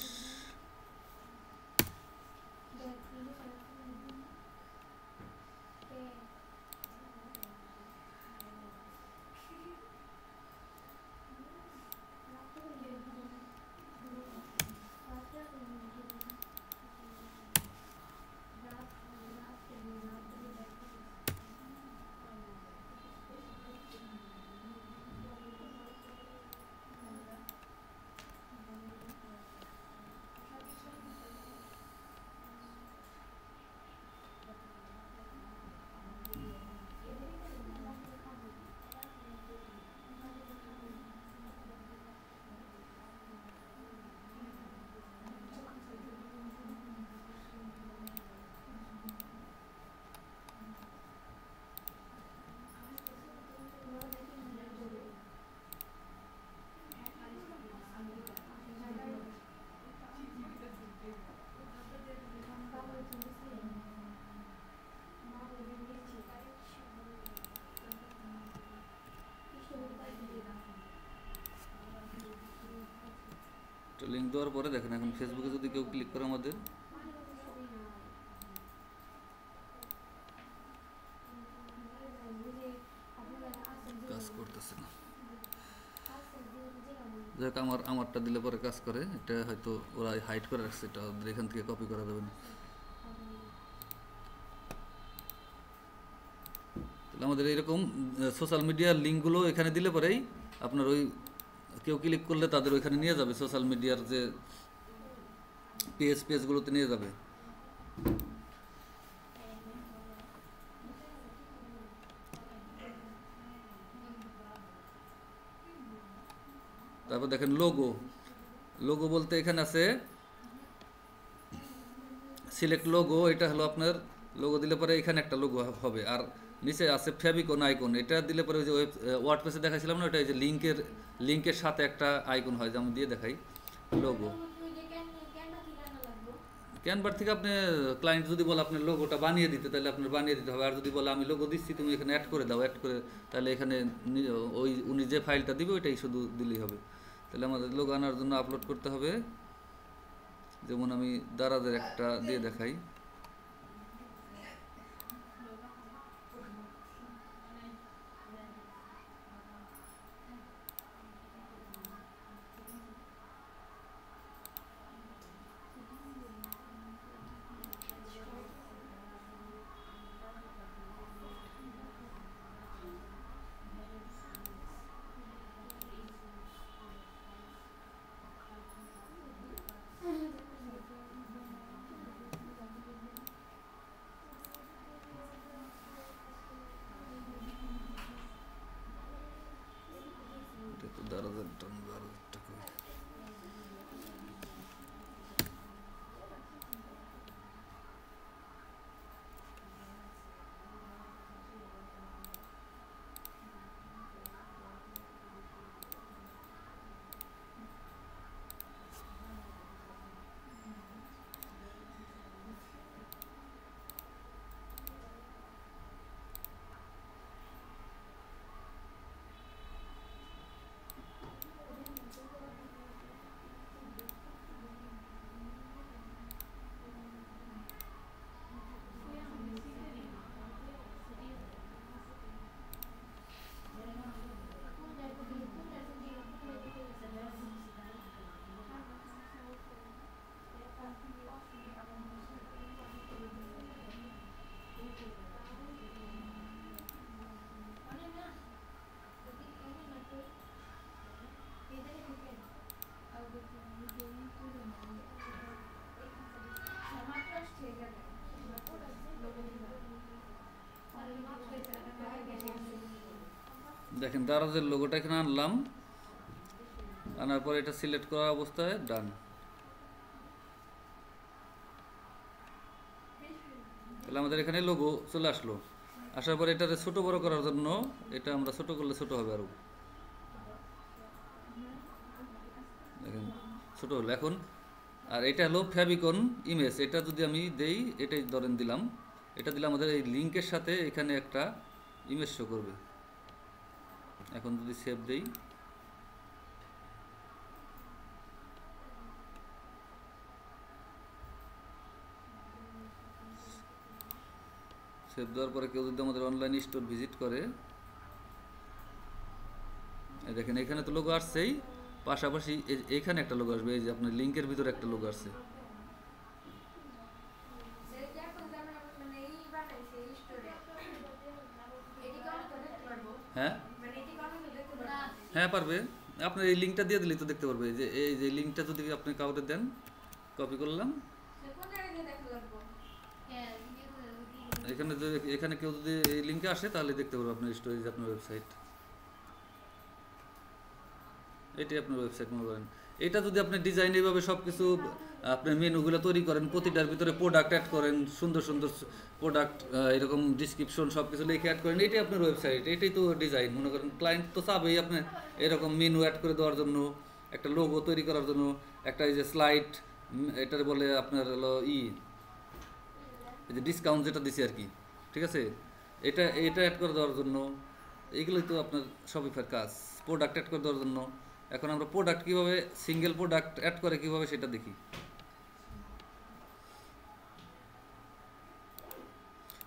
লিঙ্ক দেওয়ার পরে দেখেন এখন ফেসবুকে যদি কেউ ক্লিক করে আমাদের কাজ করতেছে না, যাক আমারটা দিলে পরে কাজ করে। এটা হয়তো ওরা হাইড করে রাখছে, এটা ওদের এখান থেকে কপি করা যাবে না। তাহলে আমাদের এইরকম সোশ্যাল মিডিয়ার লিঙ্কগুলো এখানে দিলে পরেই আপনার ওই কেউ ক্লিক করলে তাদের ওইখানে নিয়ে যাবে, সোশ্যাল মিডিয়ার যে পেজগুলোতে নিয়ে যাবে। তারপর দেখেন লোগো বলতে এখানে আছে সিলেক্ট লোগো। এটা হলো আপনার লোগো দিলে পরে এখানে একটা লোগো হবে, আর নিচে আছে ফেভিকন আইকন। এটা দিলে পরে ওই যে ওয়ার্ডপ্রেসে দেখাইছিলাম না, ওটা এই যে লিঙ্কের সাথে একটা আইকন হয়, যেমন দিয়ে দেখাই লোগো। ক্যানভার থেকে আপনি ক্লায়েন্ট যদি বলে আপনার লোগোটা বানিয়ে দিতে, তাহলে আপনার বানিয়ে দিতে হবে। আর যদি বলে আমি লোগো দিচ্ছি, তুমি এখানে অ্যাড করে দাও, অ্যাড করে তাহলে এখানে ওই উনি যে ফাইলটা দিবে ওইটাই শুধু দিলেই হবে। তাহলে আমাদের লোগো আনার জন্য আপলোড করতে হবে। যেমন আমি দারাজের একটা দিয়ে দেখাই। দারাজেরটা দেখেন, দারাজের লোগোটা এখানে আনলাম, আনার পর এটা সিলেক্ট করা অবস্থায় ডান। তাহলে আমাদের এখানে লোগো চলে আসলো। আসার পর এটারে ছোট বড় করার জন্য এটা আমরা ছোট করলে ছোট হবে আরো। দেখেন ছোট হলো এখন। আর এটা হলো ফেভিকন ইমেজ। এটা যদি আমি দেই, এটাই ধরেন দিলাম, এটা দিলে আমাদের এই লিঙ্কের সাথে এখানে একটা ইমেজ শো করবে। এখন যদি সেভ দেই, সেভ দেওয়ার পরে কেউ যদি আমাদের অনলাইন স্টোর ভিজিট করে, দেখেন এখানে তো লোগো আসছেই, পাশাপাশি এইখানে একটা লোগো আসবে। এই যে আপনার লিঙ্কের ভিতরে একটা লোগো আসছে। হ্যাঁ হ্যাঁ পারবে। আপনার এই লিঙ্কটা দিয়ে দিলেই তো দেখতে পারবে। এই যে লিঙ্কটা যদি আপনি কাউকে দেন, কপি করলাম, এখানে কেউ যদি এই লিঙ্কে আসে তাহলে দেখতে পারবে আপনার স্টোরেজ, আপনার ওয়েবসাইট। এটাই আপনার ওয়েবসাইট মনে করেন। এটা যদি আপনি ডিজাইন এইভাবে সব কিছু আপনার মেনুগুলো তৈরি করেন, প্রতিটার ভিতরে প্রোডাক্ট অ্যাড করেন, সুন্দর সুন্দর প্রোডাক্ট এরকম ডিসক্রিপশন সব কিছু লিখে অ্যাড করেন, এটাই আপনার ওয়েবসাইট, এটাই তো ডিজাইন মনে করেন। ক্লায়েন্ট তো চাবেই আপনার এরকম মেনু অ্যাড করে দেওয়ার জন্য, একটা লোগো তৈরি করার জন্য, একটা এই যে স্লাইড, এটার বলে আপনার হলো এই যে ডিসকাউন্ট যেটা দিছি আর কি, ঠিক আছে, এটা অ্যাড করে দেওয়ার জন্য। এইগুলোই তো আপনার শপিফাইয়ের কাজ। প্রোডাক্ট অ্যাড করে দেওয়ার জন্য এখন আমরা প্রোডাক্ট কীভাবে সিঙ্গেল প্রোডাক্ট অ্যাড করে কীভাবে সেটা দেখি।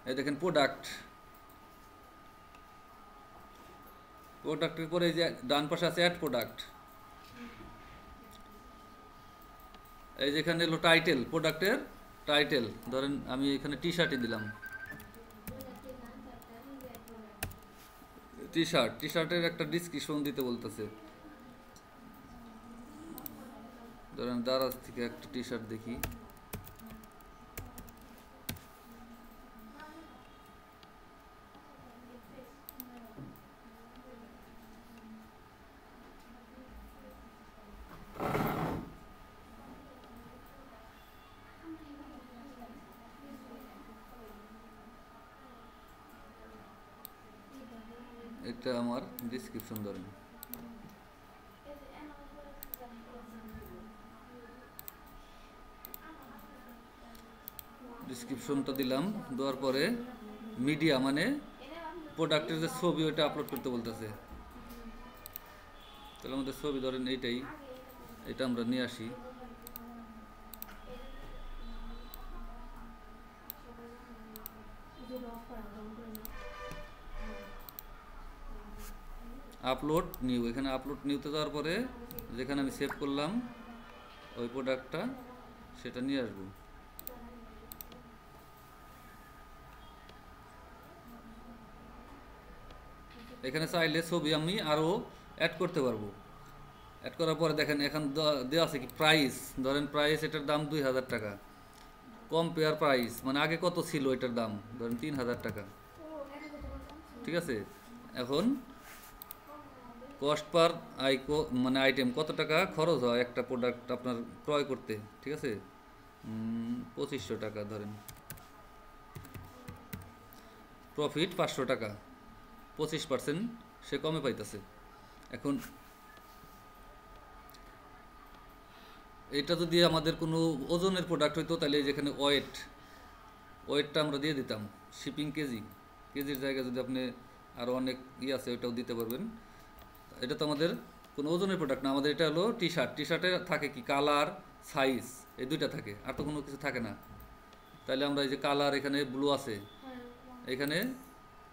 এই দেখেন প্রোডাক্টের পরে এই যে ডান পাশে আছে অ্যাড প্রোডাক্ট, এই যেখানে এলো টাইটেল, প্রোডাক্টের টাইটেল ধরেন আমি এখানে টি শার্টই দিলাম, টি শার্টের একটা ডিসক্রিপশন দিতে বলতেছে। ধরেন দারাজ থেকে একটা টি শার্ট দেখি, এটা আমার ডিসক্রিপশন ধরেন। ডিসক্রিপশনটা দিলাম, দেওয়ার পরে মিডিয়া মানে প্রোডাক্টের যে ছবি ওইটা আপলোড করতে বলতেছে। তাহলে আমাদের ছবি ধরেন এইটাই, এটা আমরা নিয়ে আসি। আপলোড নিউ, এখানে আপলোড নিউতে যাওয়ার পরে যেখানে আমি সেভ করলাম ওই প্রোডাক্টটা সেটা নিয়ে আসবো। এখানে চাইলে ছবি আমি আরও অ্যাড করতে পারবো। অ্যাড করার পরে দেখেন এখন দেওয়া আছে কি প্রাইস, ধরেন প্রাইস এটার দাম 2000 টাকা, কম্পেয়ার প্রাইস মানে আগে কত ছিল এটার দাম ধরেন 3000 টাকা, ঠিক আছে। এখন কস্ট পার মানে আইটেম কত টাকা খরচ হয় একটা প্রোডাক্ট আপনার ক্রয় করতে, ঠিক আছে 2500 টাকা ধরেন, প্রফিট 500 টাকা, 25% সে কমে পাইতেছে। এখন এটা যদি আমাদের কোনো ওজনের প্রোডাক্ট হইতো তাহলে যেখানে ওয়েটটা আমরা দিয়ে দিতাম, শিপিং কেজির জায়গায় যদি আপনি আরও অনেক আছে ওইটাও দিতে পারবেন। এটা তো আমাদের কোনো ওজনের প্রোডাক্ট না, আমাদের এটা হলো টি শার্টে থাকে কি কালার সাইজ এই দুইটা থাকে, আর তো কোনো কিছু থাকে না। তাহলে আমরা এই যে কালার এখানে ব্লু আছে, এখানে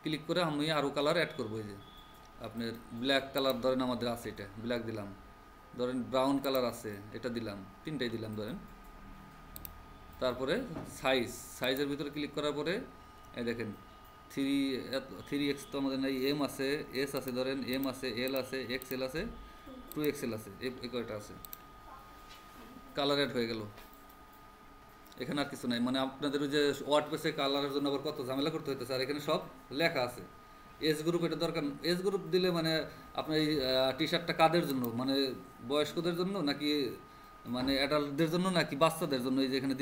ক্লিক করে আমি আরও কালার অ্যাড করবো। এই যে আপনার ব্ল্যাক কালার ধরেন আমাদের আছে, এটা ব্ল্যাক দিলাম, ধরেন ব্রাউন কালার আছে এটা দিলাম, তিনটাই দিলাম ধরেন। তারপরে সাইজের ভিতরে ক্লিক করার পরে এই দেখেন 3x তো আমাদের নাই, এম আছে, এস আছে, ধরেন এম আছে, এল আছে, এক্সএল আছে, 2XL আছে, এই কয়টা আছে, কালার অ্যাড হয়ে গেল। এখানে আর কিছু নাই, মানে আপনাদের ওই যে ওয়ার্ডপ্রেসে কালারের জন্য আবার কত ঝামেলা করতে হইতেছে, আর এখানে সব লেখা আছে। এজ গ্রুপ এটা দরকার, এজ গ্রুপ দিলে মানে আপনার এই টি শার্টটা কাদের জন্য, মানে বয়স্কদের জন্য নাকি মানে অ্যাডাল্টদের জন্য নাকি বাচ্চাদের জন্য, এই যে এখানে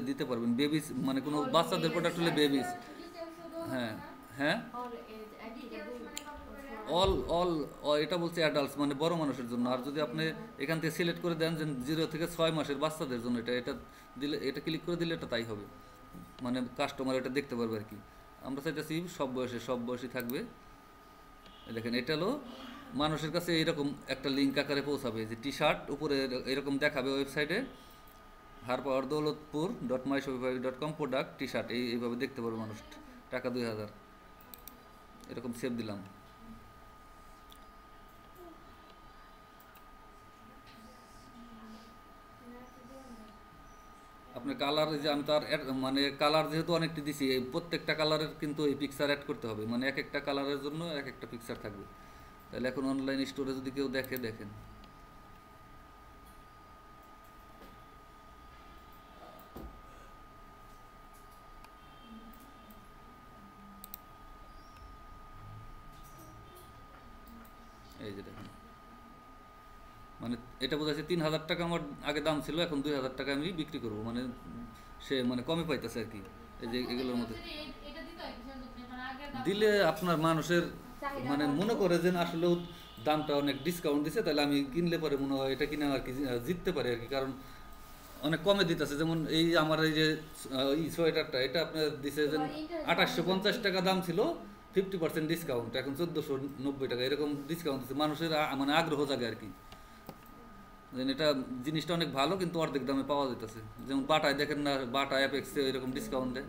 দিতে পারবেন। বেবিস মানে কোনো বাচ্চাদের প্রোডাক্ট হলে বেবিস, হ্যাঁ হ্যাঁ অল এটা বলছে অ্যাডাল্টস মানে বড় মানুষের জন্য। আর যদি আপনি এখান থেকে সিলেক্ট করে দেন যে 0 থেকে 6 মাসের বাচ্চাদের জন্য, এটা দিলে, এটা ক্লিক করে দিলে এটা তাই হবে, মানে কাস্টমার এটা দেখতে পারবে আর কি। আমরা চাইতেছি সব বয়সী থাকবে। দেখেন এটা হলো মানুষের কাছে এইরকম একটা লিঙ্ক আকারে পৌঁছাবে, যে টি শার্ট উপরে এরকম দেখাবে ওয়েবসাইটে harpardaulatpur.myshopify.com প্রোডাক্ট টি শার্ট, এইভাবে দেখতে পারবে মানুষ, টাকা 2000, এরকম সেভ দিলাম। আপনার কালার যে আমি তো আর মানে কালার যেহেতু অনেকটি দিছি, এই প্রত্যেকটা কালারের কিন্তু এই পিকচার অ্যাড করতে হবে, মানে এক একটা কালারের জন্য এক একটা পিকচার থাকবে। তাহলে এখন অনলাইন স্টোরে যদি কেউ দেখেন এই যে দেখেন, মানে এটা বোঝাচ্ছে 3000 টাকা আমার আগে দাম ছিল, এখন 2000 টাকা আমি বিক্রি করবো, মানে সে মানে কমে পাইতেছে আর কি। এই যে এগুলোর মধ্যে দিলে আপনার মানুষের মানে মনে করে যে আসলেও দামটা অনেক ডিসকাউন্ট দিছে, তাহলে আমি কিনলে পরে মনে হয় এটা কিনে আর কি জিততে পারে আর কি, কারণ অনেক কমে দিতেছে। যেমন এই আমার এই যে সোয়েটারটা, এটা আপনার দিছে যে 2850 টাকা দাম ছিল, 50% ডিসকাউন্ট, এখন 1490 টাকা, এরকম ডিসকাউন্ট দিচ্ছে, মানুষের মানে আগ্রহ জাগে আর কি। যেন এটা জিনিসটা অনেক ভালো কিন্তু অর্ধেক দামে পাওয়া যাইতেছে। যেমন বাটায় দেখেন না, বাটা অ্যাপেক্সে এরকম ডিসকাউন্ট দেয়,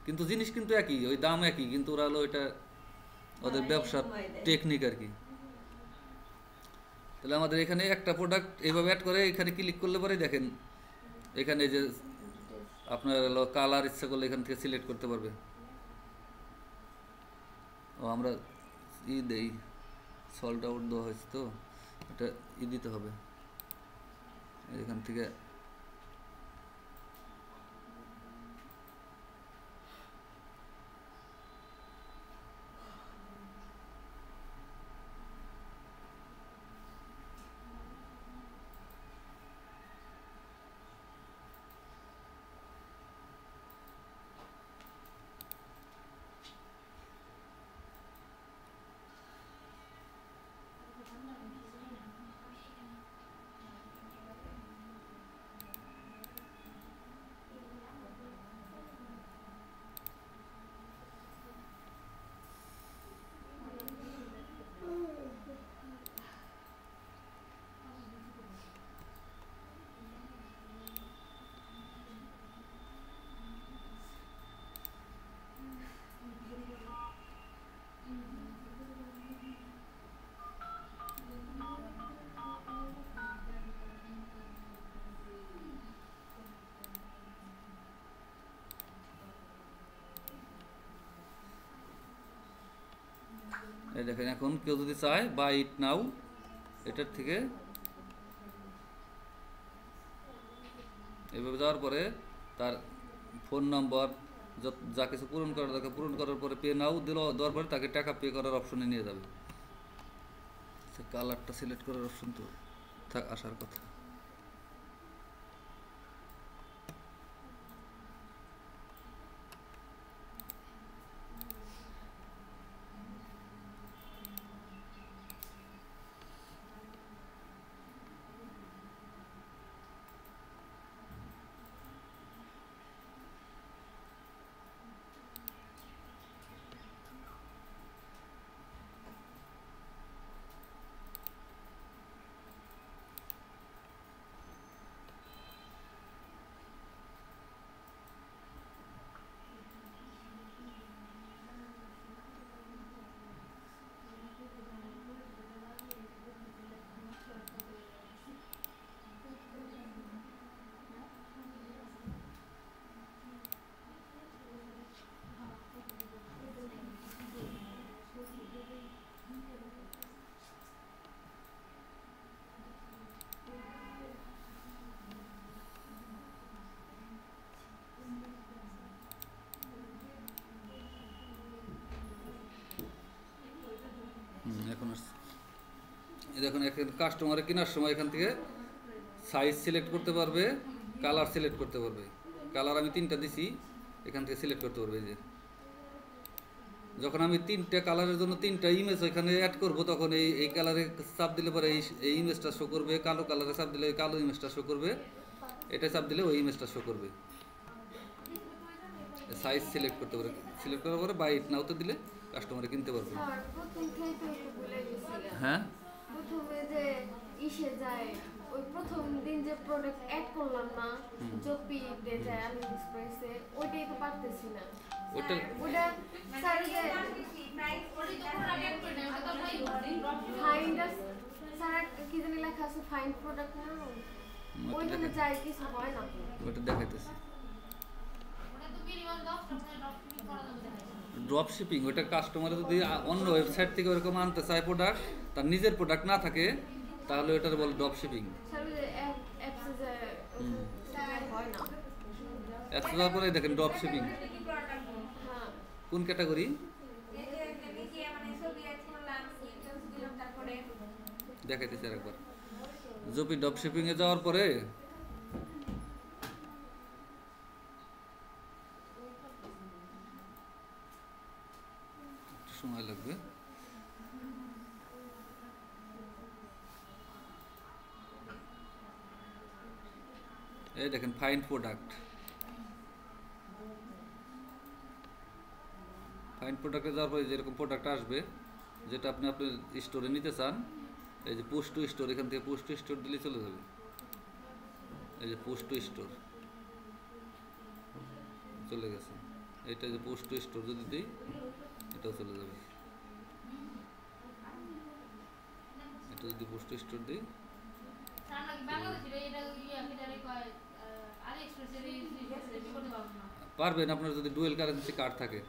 কিন্তু জিনিস কিন্তু একই, ওই দাম একই, কিন্তু ওরা হলো এটা ওদের বাড়াইয়া ব্যবসার কমাই দেয়। টেকনিক আর কি। তাহলে আমাদের এখানে একটা প্রোডাক্ট এইভাবে অ্যাড করে এখানে ক্লিক করলে পরে দেখেন এখানে যে আপনার হলো কালার ইচ্ছা করলে এখান থেকে সিলেক্ট করতে পারবে। ও আমরা দেই, সল্ট আউট দেওয়া হয়েছে তো এটা দিতে হবে এখান থেকে। এই দেখেন এখন কেউ যদি চায় বাই ইট নাও, এটার থেকে এভাবে যাওয়ার পরে তার ফোন নম্বর যা কিছু পূরণ করার দরকার পূরণ করার পরে পে নাও দেওয়ার পরে তাকে টাকা পে করার অপশনে নিয়ে যাবে। সে কালারটা সিলেক্ট করার অপশন তো আসার কথা। এখন আসছে। এই দেখুন এখানে কাস্টমারে কেনার সময় এখান থেকে সাইজ সিলেক্ট করতে পারবে, কালার সিলেক্ট করতে পারবে। কালার আমি 3টা দিছি, এখান থেকে সিলেক্ট করতে পারবে। এই যে যখন আমি 3টে কালারের জন্য 3টা ইমেজ ওইখানে অ্যাড করব, তখন এই কালারে চাপ দিলে পরে এই ইমেজটা শো করবে, কালো কালারে চাপ দিলে কালো ইমেজটা শো করবে, এটা চাপ দিলে ওই ইমেজটা শো করবে। সাইজ সিলেক্ট করতে পারে, সিলেক্ট করার পরে বাই ইট নাওতে দিলে কাস্টমারে কিনতে পারবে। স্যার প্রথম থেকে একটু ভুলে গেছিলাম। হ্যাঁ প্রথমে যে ইসে যায়, ওই প্রথম দিন যে প্রোডাক্ট অ্যাড করলাম না, জপি দে যায় আলি এক্সপ্রেসে, ওইটাই তো পারতেছি না। ওইটা ওটা স্যার যে ফাইন্ড স্যার কি জানি লেখা আছে, ফাইন্ড প্রোডাক্ট না, ওইখানে যাই কিছু হয় না। ওইটা দেখাইতেছি ড্রপ শিপিং। ওইটা কাস্টমার যদি অন্য ওয়েবসাইট থেকে ওরকম আনতে চায় প্রোডাক্ট, তার নিজের প্রোডাক্ট না থাকে, তাহলে ওইটার বলে ড্রপ শিপিং। স্যার যে অ্যাপসে যে হয় না। অ্যাপস যাওয়ার পরে দেখেন ড্রপ শিপিং হ্যাঁ কোন ক্যাটাগরি দেখাইতেছে আরেকবার। জপি ড্রপ শিপিং এ যাওয়ার পরে একটু সময় লাগবে। এই দেখেন ফাইন্ড প্রোডাক্ট, ফাইন্ড প্রোডাক্টে যাওয়ার পরে যেরকম প্রোডাক্ট আসবে, যেটা আপনি আপনার স্টোরে নিতে চান, এই যে পোস্ট টু স্টোর, এখান থেকে পোস্ট টু স্টোর দিলে চলে যাবে। এই যে পোস্ট টু স্টোর চলে গেছে। এটা যে পোস্ট টু স্টোর যদি দিই এটাও চলে যাবে। এটা যদি পোস্ট টু স্টোর দিই পারবেন আপনার যদি ডুয়েল কারেন্সি কার্ড থাকে।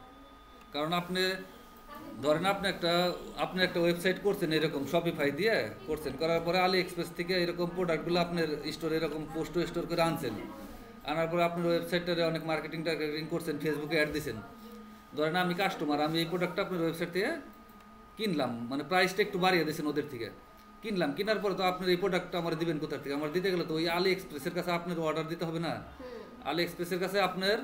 কারণ আপনি ধরেন আপনি একটা ওয়েবসাইট করছেন এরকম শপিফাই দিয়ে করছেন, করার পরে আলি এক্সপ্রেস থেকে এরকম প্রোডাক্টগুলো আপনার স্টোরে এরকম পোস্ট টু স্টোর করে আনছেন, আনার পরে আপনার ওয়েবসাইটটারে অনেক মার্কেটিং টার্গেটিং করছেন, ফেসবুকে অ্যাড দিয়েছেন। ধরেন আমি কাস্টমার, আমি এই প্রোডাক্টটা আপনার ওয়েবসাইট থেকে কিনলাম, মানে প্রাইসটা একটু বাড়িয়ে দিয়েছেন ওদের থেকে, কিনলাম, কেনার পরে তো আপনার এই প্রোডাক্টটা আমার দিবেন কোথা থেকে? আমার দিতে গেলে তো ওই আলি এক্সপ্রেসের কাছে আপনার অর্ডার দিতে হবে না? আলি এক্সপ্রেসের কাছে আপনার,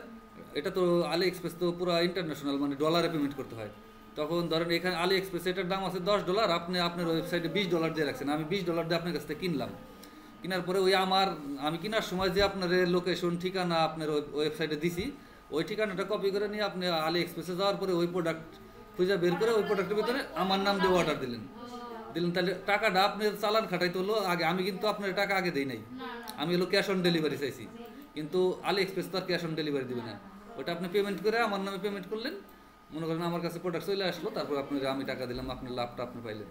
এটা তো আলি এক্সপ্রেস তো পুরো ইন্টারন্যাশনাল, মানে ডলারে পেমেন্ট করতে হয়। তখন ধরেন এখানে আলি এক্সপ্রেস এটার দাম আছে $10, আপনি আপনার ওয়েবসাইটে $20 দিয়ে রাখছেন, আমি $20 দিয়ে আপনার কাছ থেকে কিনলাম। কেনার পরে ওই আমি কেনার সময় যে আপনার লোকেশন ঠিকানা আপনার ওয়েবসাইটে দিছি, ওই ঠিকানাটা কপি করে নিয়ে আপনি আলি এক্সপ্রেসে যাওয়ার পরে ওই প্রোডাক্ট খুঁজে বের করে ওই প্রোডাক্টের ভিতরে আমার নাম দিয়ে অর্ডার দিলেন, তাহলে টাকাটা আপনি চালান খাটাইতে হলো আগে। আমি কিন্তু আপনার টাকা আগে দিই নাই, আমি হলো ক্যাশ অন ডেলিভারি চাইছি, কিন্তু আলি এক্সপ্রেস তো আর ক্যাশ অন ডেলিভারি দিবে না। ওটা আপনি পেমেন্ট করে আমার নামে পেমেন্ট করলেন, মনে করেন আমার কাছে প্রোডাক্ট চলে আসলো, তারপর আপনার আমি টাকা দিলাম, আপনার লাভটা আপনি পাইলেন।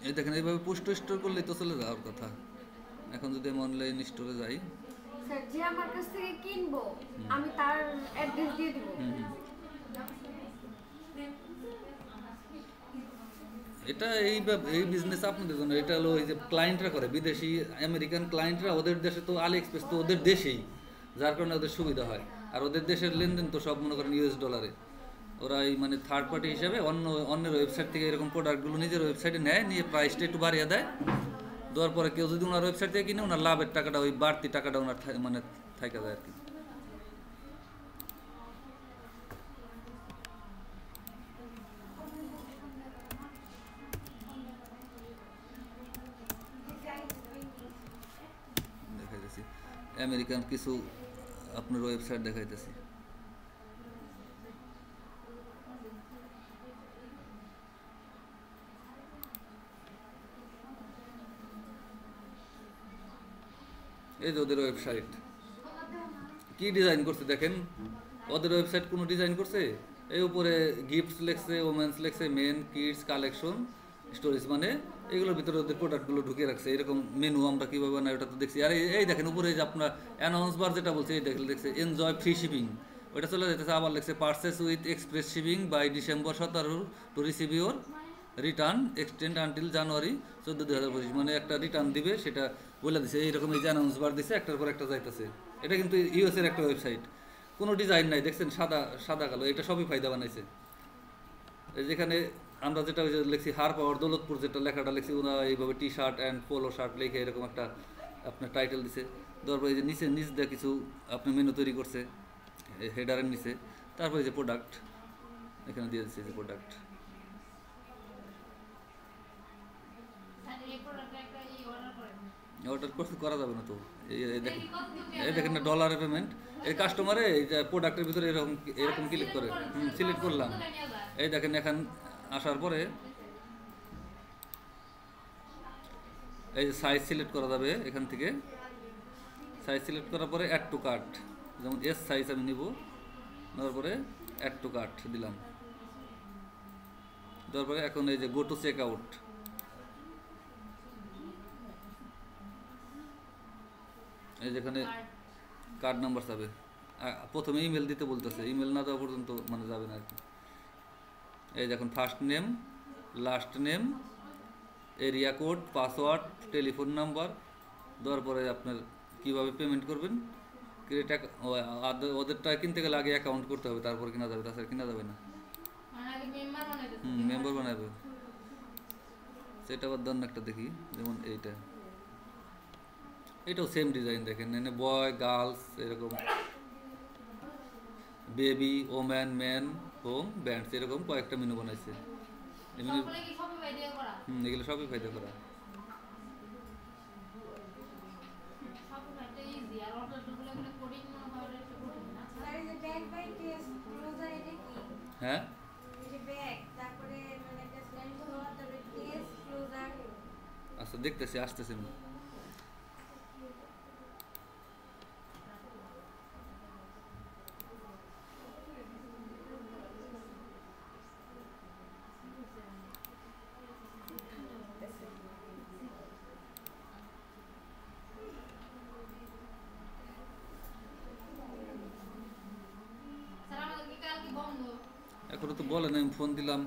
এই দেখেন এইভাবে পোস্ট স্টোর করলেই তো চলে যাওয়ার কথা। এখন যদি আমি অনলাইন স্টোরে যাই, স্যার যে আমার কাছ থেকে কিনবো আমি তার অ্যাড্রেস দিয়ে দিব। এটা এই বিজনেস আপনাদের জন্য, এটা হলো এই যে ক্লায়েন্টরা করে, বিদেশি আমেরিকান ক্লায়েন্টরা, ওদের দেশে তো আলি এক্সপ্রেস তো ওদের দেশেই, যার কারণে ওদের সুবিধা হয়। আর ওদের দেশের লেনদেন তো সব মনে করেন US$। ওরা এই মানে থার্ড পার্টি হিসাবে অন্যের ওয়েবসাইট থেকে এরকম প্রোডাক্টগুলো নিজের ওয়েবসাইটে নেয়, নিয়ে প্রাইসটা একটু বাড়িয়ে দেয়, দেওয়ার পরে কেউ যদি ওনার ওয়েবসাইট থেকে কিনে ওনার লাভের টাকাটা, ওই বাড়তি টাকাটা ওনার মানে থাকা যায় আর কি। দেখাইতেছি আমেরিকান কিছু আপনার ওয়েবসাইট দেখাইতেছি। এই যে ওদের ওয়েবসাইট কি ডিজাইন করছে দেখেন, ওদের ওয়েবসাইট কোনো ডিজাইন করছে, এই উপরে গিফটস লেখছে, ওমেন্স লেখছে, মেন, কিডস, কালেকশন, স্টোরেজ, মানে এগুলোর ভিতরে ওদের প্রোডাক্টগুলো ঢুকে রাখছে। এরকম মেনু আমরা কীভাবে বানাই ওটা তো দেখছি। আর এই দেখেন উপরে যে আপনার অ্যানাউন্স বার যেটা বলছে, এই দেখছে এনজয় ফ্রি শিপিং, ওইটা চলে যেতেছে। আবার লেখছে parcels with express shipping by December 17 to receive your return extend until January 14, 2025, মানে একটা রিটার্ন দিবে সেটা বলে দিছে। এইরকম এই যে অ্যানাউন্স বার দিছে, একটার পর একটা যাইতেছে। এটা কিন্তু US-এর একটা ওয়েবসাইট, কোনো ডিজাইন নাই, দেখছেন সাদা কালো, এটা সবই ফায়দা বানাইছে। যেখানে আমরা যেটা ওই যে লিখছি হার পাওয়ার দৌলতপুর, যেটা লেখাটা লিখছি ওরা এইভাবে টি-শার্ট অ্যান্ড পোলো শার্ট লিখে এরকম একটা আপনার টাইটেল দিছে। তারপরে এই যে নিচ দিয়ে কিছু আপনি মেনু তৈরি করছে হেডারের নিচে। তারপরে যে প্রোডাক্ট এখানে দিয়ে দিচ্ছে, যে প্রোডাক্ট অর্ডার করা যাবে না তো। এই দেখেন না ডলারে পেমেন্ট, এই কাস্টমারে এই যে প্রোডাক্টের ভিতরে এরকম ক্লিক করে সিলেক্ট করলাম। এই দেখেন এখন আসার পরে এই যে সাইজ সিলেক্ট করা যাবে এখান থেকে। সাইজ সিলেক্ট করার পরে অ্যাড টু কার্ট, যেমন এস সাইজ আমি নিব, নেওয়ার পরে অ্যাড টু কার্ট দিলাম। দেওয়ার পরে এখন এই যে গো টু চেক আউট, এই যেখানে কার্ড নাম্বার যাবে, প্রথমে ইমেল দিতে বলতেছে, ইমেল না দেওয়া পর্যন্ত মানে যাবে না আর কি। এই দেখুন first name, last name, area code, password, telephone number দেওয়ার পরে আপনার কীভাবে পেমেন্ট করবেন। ক্রেডিট ওদেরটা কিনতে গেলে আগে অ্যাকাউন্ট করতে হবে, তারপর কিনা যাবে, তাছাড়া কিনা যাবে না। মেম্বার বানাবে, সেটা আবার দান একটা দেখি, যেমন এটাও সেম ডিজাইন দেখেন, এনে বয়, গার্লস, এরকম baby, woman, man, home, bands, এরকম কয়েকটা মেনু বানাইছে। এগুলো সবই ফায়দা করা। হ্যাঁ দেখতেছি, আসতেছি আমি। এখনো তো বলে না, আমি ফোন দিলাম।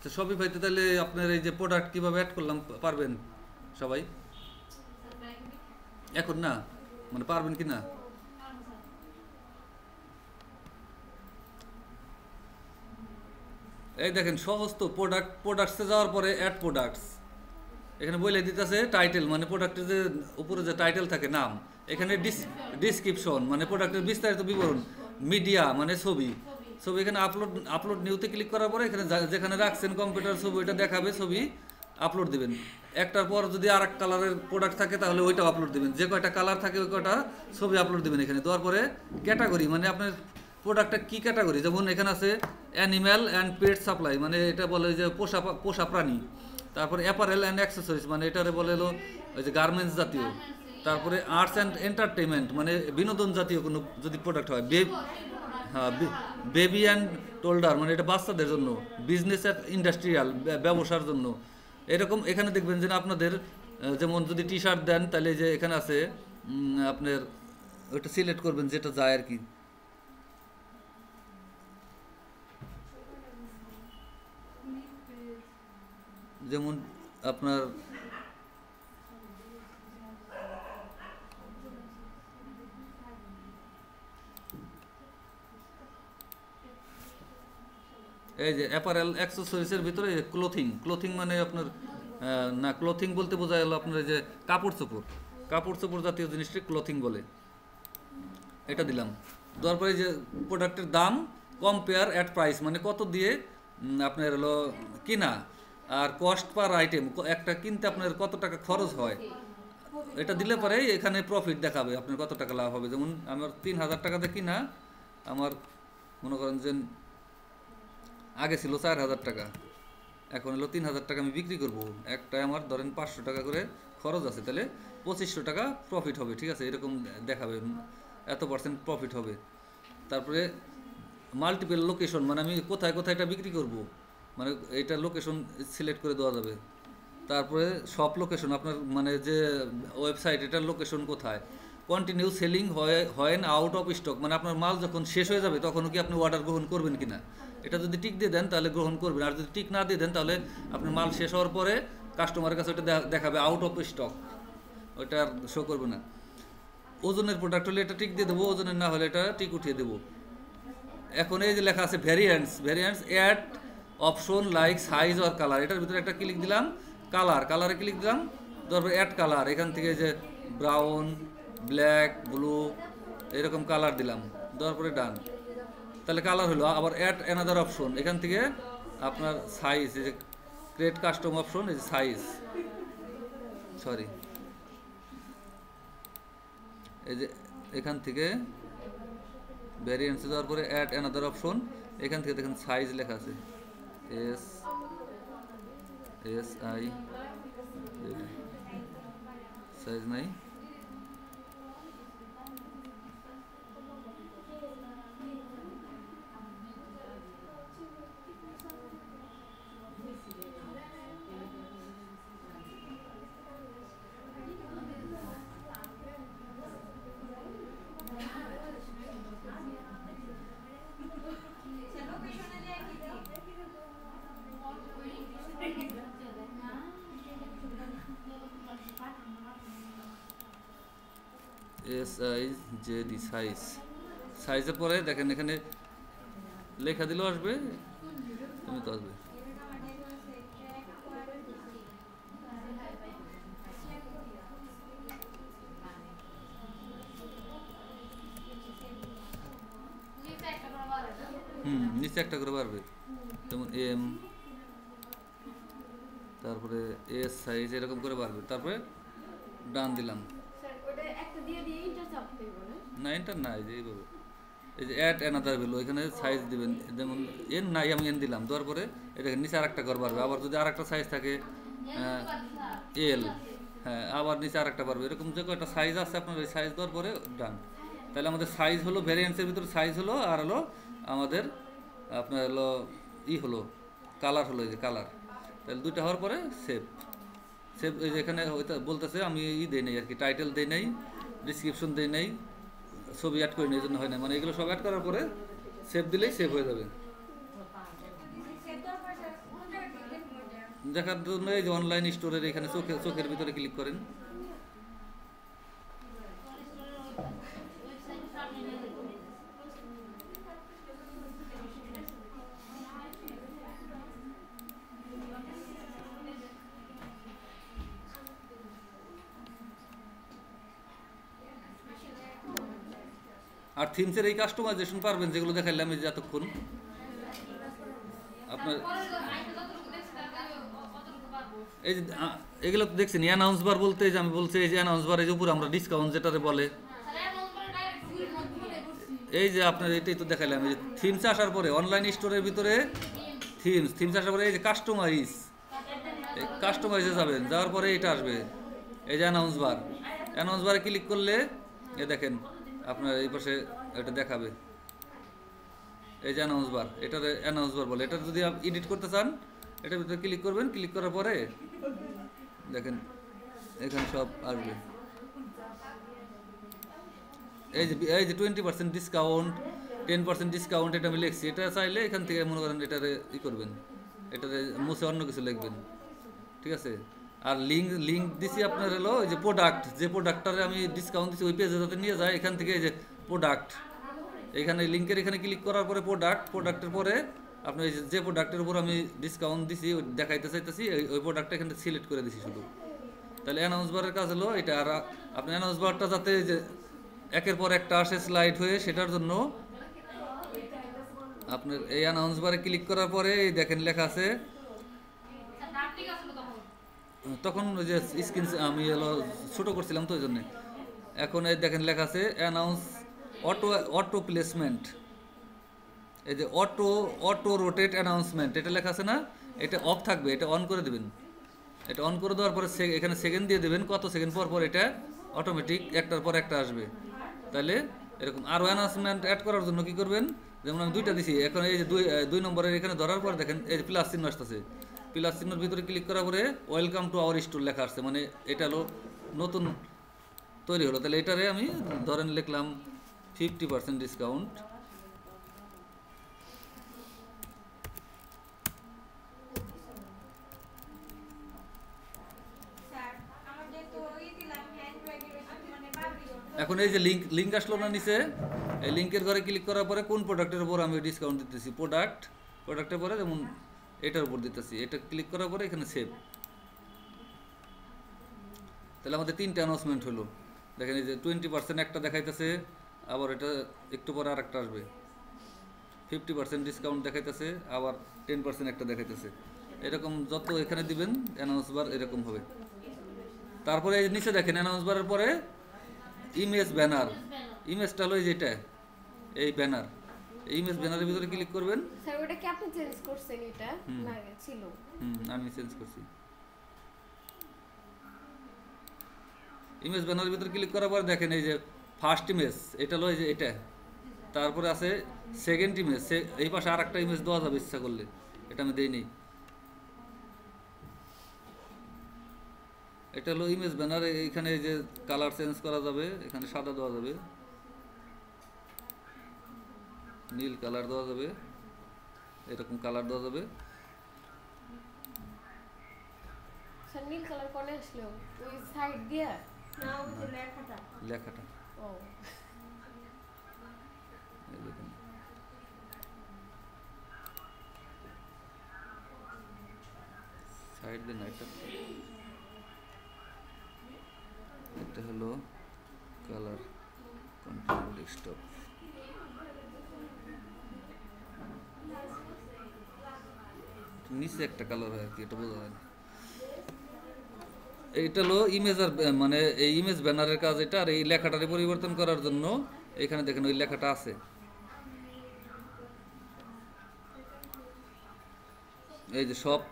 তো শপিফাইতে তাহলে আপনার এই যে প্রোডাক্ট কিভাবে অ্যাড করলাম পারবেন সবাই? এখন না, মানে পারবেন কি না? এই দেখেন সহজ তো, প্রোডাক্টসে যাওয়ার পরে অ্যাড প্রোডাক্টস, এখানে বলে দিতেছে টাইটেল, মানে প্রোডাক্টের যে উপরে যে টাইটেল থাকে নাম, এখানে ডিসক্রিপশন মানে প্রোডাক্টের বিস্তারিত বিবরণ, মিডিয়া মানে ছবি, এখানে আপলোড নিউতে ক্লিক করার পরে এখানে যেখানে রাখছেন কম্পিউটার ছবি ওইটা দেখাবে, ছবি আপলোড দিবেন। একটার পর যদি আর এক কালারের প্রোডাক্ট থাকে তাহলে ওইটাও আপলোড দিবেন, যে কয়টা কালার থাকে ওই কয়টা ছবি আপলোড দিবেন। এখানে দেওয়ার পরে ক্যাটাগরি মানে আপনার প্রোডাক্টটা কী ক্যাটাগরি, যেমন এখানে আছে অ্যানিম্যাল অ্যান্ড পেট সাপ্লাই, মানে এটা বলে যে পোষা প্রাণী। তারপরে অ্যাপারেল অ্যান্ড অ্যাক্সেসরিজ, মানে এটারে বলে হলো ওই যে গার্মেন্টস জাতীয়। তারপরে আর্টস অ্যান্ড এন্টারটেনমেন্ট, মানে বিনোদন জাতীয় কোনো যদি প্রোডাক্ট হয়। হ্যাঁ, বেবি অ্যান্ড টোল্ডার, মানে এটা বাচ্চাদের জন্য। বিজনেস অ্যান্ড ইন্ডাস্ট্রিয়াল, ব্যবসার জন্য। এরকম এখানে দেখবেন যে আপনাদের যেমন যদি টি শার্ট দেন তাহলে যে এখানে আছে আপনার ওইটা সিলেক্ট করবেন যেটা যায় আর কি। যেমন আপনার এই যে অ্যাপারেল অ্যাক্সেসরিজের ভিতরে ক্লোথিং মানে আপনার না, ক্লোথিং বলতে বোঝা গেল আপনার যে কাপড় চোপড় জাতীয় জিনিসটি ক্লোথিং বলে। এটা দিলাম, দেওয়ার পরে যে প্রোডাক্টের দাম কম্পেয়ার অ্যাট প্রাইস, মানে কত দিয়ে আপনার হলো কিনা, আর কস্ট পার আইটেম, একটা কিনতে আপনার কত টাকা খরচ হয়, এটা দিলে পরে এখানে প্রফিট দেখাবে আপনার কত টাকা লাভ হবে। যেমন আমার 3000 টাকাতে কিনা, আমার মনে করেন যে আগে ছিল 4000 টাকা, এখন হলো 3000 টাকা আমি বিক্রি করবো। একটাই আমার ধরেন 500 টাকা করে খরচ আছে, তাহলে 2500 টাকা প্রফিট হবে, ঠিক আছে, এরকম দেখাবে, এত % প্রফিট হবে। তারপরে মাল্টিপল লোকেশন, মানে আমি কোথায় এটা বিক্রি করব, মানে এটা লোকেশন সিলেক্ট করে দেওয়া যাবে। তারপরে সব লোকেশন আপনার মানে যে ওয়েবসাইট এটার লোকেশন কোথায়। কন্টিনিউ সেলিং হয় আউট অফ স্টক, মানে আপনার মাল যখন শেষ হয়ে যাবে তখনও কি আপনি অর্ডার গ্রহণ করবেন কিনা, এটা যদি টিক দিয়ে দেন তাহলে গ্রহণ করবেন, আর যদি টিক না দিয়ে দেন তাহলে আপনার মাল শেষ হওয়ার পরে কাস্টমারের কাছে ওটা দেখাবে আউট অফ স্টক, ওইটা আর শো করবে না। ওজনের প্রোডাক্ট হলে এটা টিক দিয়ে দেবো, ওজনের না হলে এটা টিক উঠিয়ে দেবো। এখন এই যে লেখা আছে variants add option like size or colour, এটার ভিতরে একটা ক্লিক দিলাম, কালারে ক্লিক দিলাম, তারপর অ্যাড কালার, এখান থেকে যে ব্রাউন, ব্ল্যাক, ব্লু এরকম কালার দিলাম, দেওয়ার পরে ডান, তাহলে কালার হলো। আবার অ্যাড অ্যানাদার অপশন, এখান থেকে আপনার সাইজ, এই যে ক্রিয়েট কাস্টম অপশন, এই যে সাইজ, এই যে এখান থেকে ভ্যারিয়েন্টসে যাওয়ার পরে অ্যাড অ্যানাদার অপশন, এখান থেকে দেখেন সাইজ লেখা আছে SI, সাইজ নাই, SIJD সাইজের পরে দেখেন এখানে লেখা দিলেও আসবে, তুমি তো আসবে। নিচে একটা করে বাড়বে, যেমন এম, তারপরে এস সাইজ এরকম করে বাড়বে। তারপরে ডান দিলাম। স্যার ওটা একটা দিয়ে দিয়ে ইন্টার চাপতে হবে না? না এন্টার না, এই যে এইভাবে, এই যে অ্যাড অ্যানাদার ভ্যালু, এখানে সাইজ দিবেন, যেমন এন নাই আমি এন দিলাম, দেওয়ার পরে এটাকে নিচে আরেকটা ঘর বাড়বে। আবার যদি আরেকটা সাইজ থাকে এল, হ্যাঁ আবার নিচে আরেকটা বাড়বে। এরকম যে কয়টা সাইজ আছে আপনার ওই সাইজ দেওয়ার পরে ডান। তাহলে আমাদের সাইজ হলো, ভ্যারিয়েন্সের ভিতরে সাইজ হলো, আর হলো আমাদের আপনার হলো হলো কালার, হলো এই যে কালার। তাহলে দুইটা হওয়ার পরে সেভ। সেভ এই যে এখানে হয়তো বলতেছে আমি দেই নাই আর কি, টাইটেল দেই নাই, ডিসক্রিপশন দেই নাই, ছবি অ্যাড করি না, এই জন্য হয় না। মানে এগুলো সব অ্যাড করার পরে সেভ দিলেই সেভ হয়ে যাবে। দেখার জন্য এই যে অনলাইন স্টোরের এখানে চোখের ভিতরে ক্লিক করেন। আর থিমসের এই কাস্টমাইজেশন পারবেন, যেগুলো দেখাইলাম এই যে এতক্ষণ আপনার, এই যে এগুলো তো দেখছেন অ্যানাউন্স বার বলতে, যে আমি বলছি এই যে অ্যানাউন্স বার, এই যে উপরে আমরা ডিসকাউন্ট যেটারে বলে, এই যে আপনার এটাই তো দেখাইলাম। এই যে থিমস আসার পরে অনলাইন স্টোরের ভিতরে থিমস আসার পরে এই যে কাস্টমাইজে যাবেন, যাওয়ার পরে এটা আসবে এই যে অ্যানাউন্স বার। অ্যানাউন্স বারে ক্লিক করলে এ দেখেন আপনার এই পাশে এটা দেখাবে, এই যে অ্যানাউন্স বার, এটার অ্যানাউন্স বার বলে। এটা যদি আপনি এডিট করতে চান এটার ভিতরে ক্লিক করবেন, ক্লিক করার পরে দেখেন এখানে সব আসবে। এই যে 20% ডিসকাউন্ট, 10% ডিসকাউন্ট, এটা আমি লিখছি। এটা চাইলে এখান থেকে মনে করেন এটারে করবেন, এটারে মুছে অন্য কিছু লিখবেন, ঠিক আছে। আর লিঙ্ক দিছি আপনার হলো ওই যে প্রোডাক্ট, যে প্রোডাক্টটারে আমি ডিসকাউন্ট দিচ্ছি ওই পেজে যাতে নিয়ে যায়, এখান থেকে এই যে প্রোডাক্ট, এখানে লিঙ্কের এখানে ক্লিক করার পরে প্রোডাক্টের পরে আপনি যে প্রোডাক্টের উপর আমি ডিসকাউন্ট দিছি দেখাইতে চাইতেছি ওই প্রোডাক্টটা এখানে সিলেক্ট করে দিছি শুধু। তাহলে অ্যানাউন্স বারের কাজ হলো এটা। আর আপনি অ্যানাউন্স বারটা যাতে যে একের পর একটা আসে স্লাইড হয়ে, সেটার জন্য আপনার এই অ্যানাউন্স বারে ক্লিক করার পরে দেখেন লেখা আছে, তখন ওই যে স্ক্রিন আমি হলো ছোটো করছিলাম তো ওই জন্যে। এখন এই দেখেন লেখা আছে অ্যানাউন্স অটো প্লেসমেন্ট, এই যে অটো রোটেট অ্যানাউন্সমেন্ট এটা লেখা আছে না, এটা অফ থাকবে, এটা অন করে দেবেন। এটা অন করে দেওয়ার পরে এখানে সেকেন্ড দিয়ে দেবেন, কত সেকেন্ড পর পর এটা অটোমেটিক একটার পর একটা আসবে। তাহলে এরকম আরও অ্যানাউন্সমেন্ট অ্যাড করার জন্য কী করবেন, যেমন আমি দুইটা দিছি, এখন এই যে দুই নম্বরের এখানে ধরার পর দেখেন এই যে প্লাস চিহ্ন আসতেছে, প্লাস চিহ্নের ভিতরে ক্লিক করার পরে ওয়েলকাম টু আওয়ার স্টোর লেখা আসছে, মানে এটা হলো নতুন তৈরি হলো। তাহলে এটারে আমি ধরেন লিখলাম 50% ডিসকাউন্ট। এখন এই যে লিঙ্ক আসলো না নিচে, এই লিঙ্কের ঘরে ক্লিক করার পরে কোন প্রোডাক্টের উপর আমি ডিসকাউন্ট দিতেছি, প্রোডাক্টের পরে যেমন এটার উপর দিতেছি, এটা ক্লিক করার পরে এখানে সেভ। তাহলে আমাদের 3টে অ্যানাউন্সমেন্ট হলো। দেখেন এই যে 20% একটা দেখাইতেছে, আবার এটা একটু পরে আর একটা আসবে, 50% ডিসকাউন্ট দেখাইতেছে, আবার 10% একটা দেখাইতেছে। এরকম যত এখানে দিবেন অ্যানাউন্স বার এরকম হবে। তারপরে এই নিচে দেখেন অ্যানাউন্স বারের পরে ইমেজ ব্যানার, ইমেজটা হলো যেটা এই ব্যানার, এই ইমেজ ব্যানারের ভিতরে ক্লিক করবেন। স্যার ওটা কি আপনি চেঞ্জ করছেন? এটা না ছিল, আমি চেঞ্জ করছি। ইমেজ ব্যানারের ভিতরে ক্লিক করার পর দেখেন এই যে ফার্স্ট ইমেজ এটা হলো এই যে এটা, তারপরে আছে সেকেন্ড ইমেজ, এই পাশে আর একটা ইমেজ দেওয়া যাবে ইচ্ছা করলে, এটা আমি দেইনি। এটা হলো ইমেজ ব্যানার, এইখানে এই যে কালার চেঞ্জ করা যাবে, এখানে সাদা দেওয়া যাবে, নীল কালার দেওয়া যাবে, এরকম কালার দেওয়া যাবে। স্যার নীল কালার কোনে আসলো? ওই সাইড দিয়া না, ওই যে লেখাটা ও এই দেখুন সাইড দেন এটা হলো কালার কন্ট্রোল ডেস্কটপ। নিচে একটা কালার হয় আর কি, এটা বোঝা যায় না। এইটা হলো ইমেজার, মানে এই ইমেজ ব্যানারের কাজ এটা। আর এই লেখাটারে পরিবর্তন করার জন্য এখানে দেখেন ওই লেখাটা আছে, এই যে শপ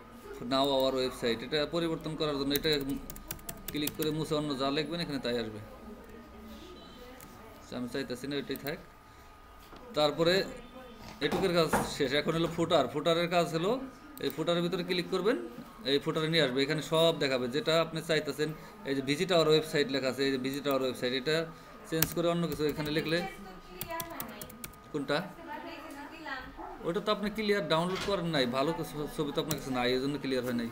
নাও আওয়ার ওয়েবসাইট। এটা পরিবর্তন করার জন্য এটা ক্লিক করে মুছে অন্য যা লিখবেন এখানে তাই আসবে। আমি চাইতেছি না এটাই থাক। তারপরে এটুকের কাজ শেষ। এখন হলো ফুটার। ফুটারের কাজ হলো এই ফুটারের ভিতরে ক্লিক করবেন, এই ফুটারে নিয়ে আসবে, এখানে সব দেখাবে যেটা আপনি চাইতেছেন। এই যে ভিজিট আওয়ার ওয়েবসাইট লেখা আছে, এই যে ভিজিট আওয়ার ওয়েবসাইট, এটা চেঞ্জ করে অন্য কিছু এখানে লিখলে। কোনটা? ওটা তো আপনি ক্লিয়ার ডাউনলোড করেন নাই, ভালো কিছু ছবি তো আপনার কাছে নাই, এই জন্য ক্লিয়ার হয় নাই।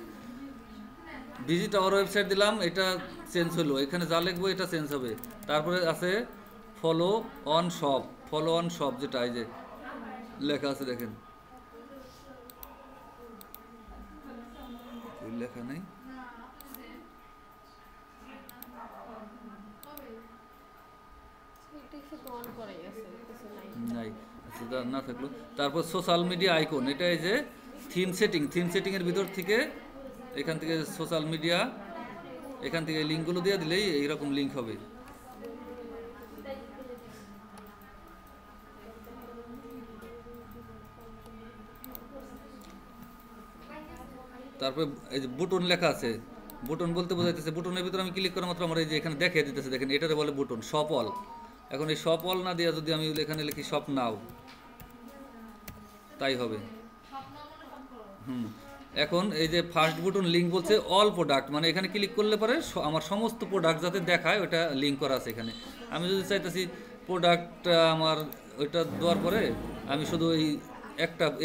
ভিজিট আওয়ার ওয়েবসাইট দিলাম, এটা চেঞ্জ হলো, এখানে যা লিখবো এটা চেঞ্জ হবে। তারপরে আছে follow on shop. Follow on shop যেটা এই যে লেখা আছে দেখেন, লেখা নেই, নাই না থাকলো। তারপর সোশ্যাল মিডিয়া আইকন, এটা এই যে থিম সেটিং। থিম সেটিংয়ের ভিতর থেকে এখান থেকে সোশ্যাল মিডিয়া, এখান থেকে লিঙ্কগুলো দিয়ে দিলেই এইরকম লিঙ্ক হবে। তারপরে এই যে বুটন লেখা আছে, বুটন বলতে বোঝাইতেছে বুটনের ভিতরে আমি ক্লিক করা মাত্র আমার এই যে এখানে দেখিয়ে দিতেছে, দেখেন এটারে বলে বুটন শপ অল। এখন এই শপ অল না দিয়ে যদি আমি এখানে লিখি শপ নাও, তাই হবে। এখন এই যে ফার্স্ট বুটন লিঙ্ক বলছে অল প্রোডাক্ট, মানে এখানে ক্লিক করলে পরে আমার সমস্ত প্রোডাক্ট যাতে দেখায় ওটা লিঙ্ক করা আছে এখানে। আমি যদি চাইতেছি প্রোডাক্টটা আমার ওইটা দেওয়ার পরে আমি শুধু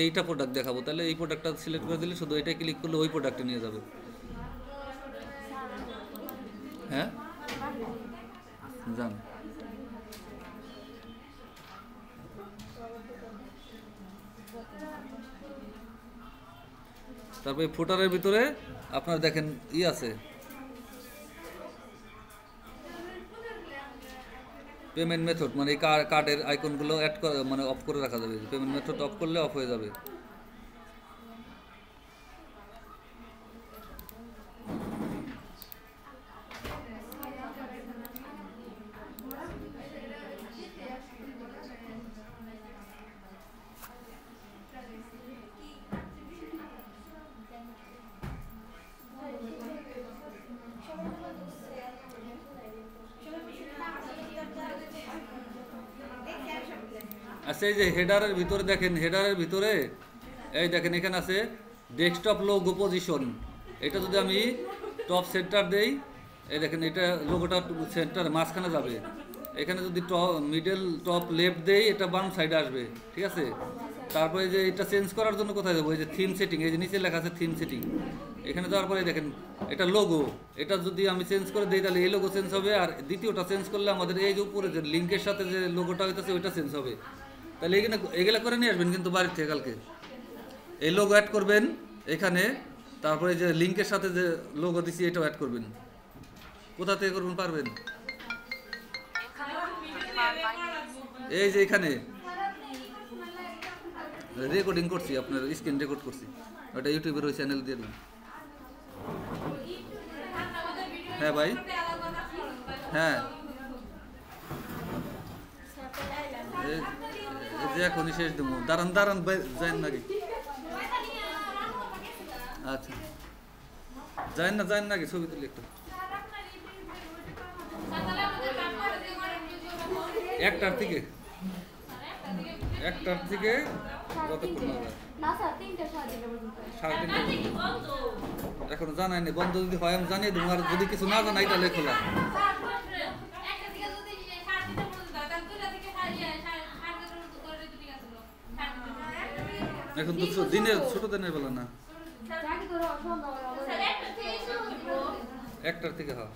এইটা প্রোডাক্ট দেখাবো, তাহলে এই প্রোডাক্টটা সিলেক্ট করে দিলে শুধু এটাই ক্লিক করলে ওই প্রোডাক্টে নিয়ে যাবে। হ্যাঁ জান। তারপরে ফুটারের ভিতরে আপনার দেখেন আছে পেমেন্ট মেথড, মানে এই কার্ডের আইকনগুলো অ্যাড করা, মানে অফ করে রাখা যাবে। পেমেন্ট মেথড অফ করলে অফ হয়ে যাবে। আচ্ছা, এই যে হেডারের ভিতরে দেখেন, হেডারের ভিতরে এই দেখেন এখানে আছে ডেস্কটপ লোগো পজিশন। এটা যদি আমি টপ সেন্টার দেই, এই দেখেন এটা লোগোটা সেন্টার মাঝখানে যাবে। এখানে যদি মিডল টপ লেফট দেই, এটা বাম সাইডে আসবে, ঠিক আছে। তারপরে যে এটা চেঞ্জ করার জন্য কোথায় যাবো, এই যে থিম সেটিং, এই যে নিচে লেখা আছে থিম সেটিং, এখানে যাওয়ার পরে দেখেন এটা লোগো, এটা যদি আমি চেঞ্জ করে দিই তাহলে এই লোগো চেঞ্জ হবে। আর দ্বিতীয়টা চেঞ্জ করলে আমাদের এই যে উপরে যে লিঙ্কের সাথে যে লোগোটা হইতেছে ওইটা চেঞ্জ হবে। তাহলে এগুলো করে নিয়ে আসবেন কিন্তু বাড়ির থেকে কালকে। এই লোগো অ্যাড করবেন এখানে, তারপরে যে লিঙ্কের সাথে যে লোগো দিছি এটাও অ্যাড করবেন। কোথা থেকে করবেন পারবেন? এই যে এখানে রেকর্ডিং করছি, আপনার স্ক্রিন রেকর্ড করছি, ওটা ইউটিউবের ওই চ্যানেল দিয়ে দিন। হ্যাঁ ভাই, হ্যাঁ যে এখনই শেষ দেবো। দাঁড়ান দাঁড়ান যাই নাকি? আচ্ছা যাই নাকি ছবি তুলি একটু। একটার থেকে কতক্ষণ হবে? 3:30 এখনো জানাই নেই। বন্ধ যদি হয় আমি জানিয়ে দেবো, আর যদি কিছু না জানাই তাহলে খোলা। এখন তো দিনের ছোট দিনের বেলা না, 1টার থেকে হয়।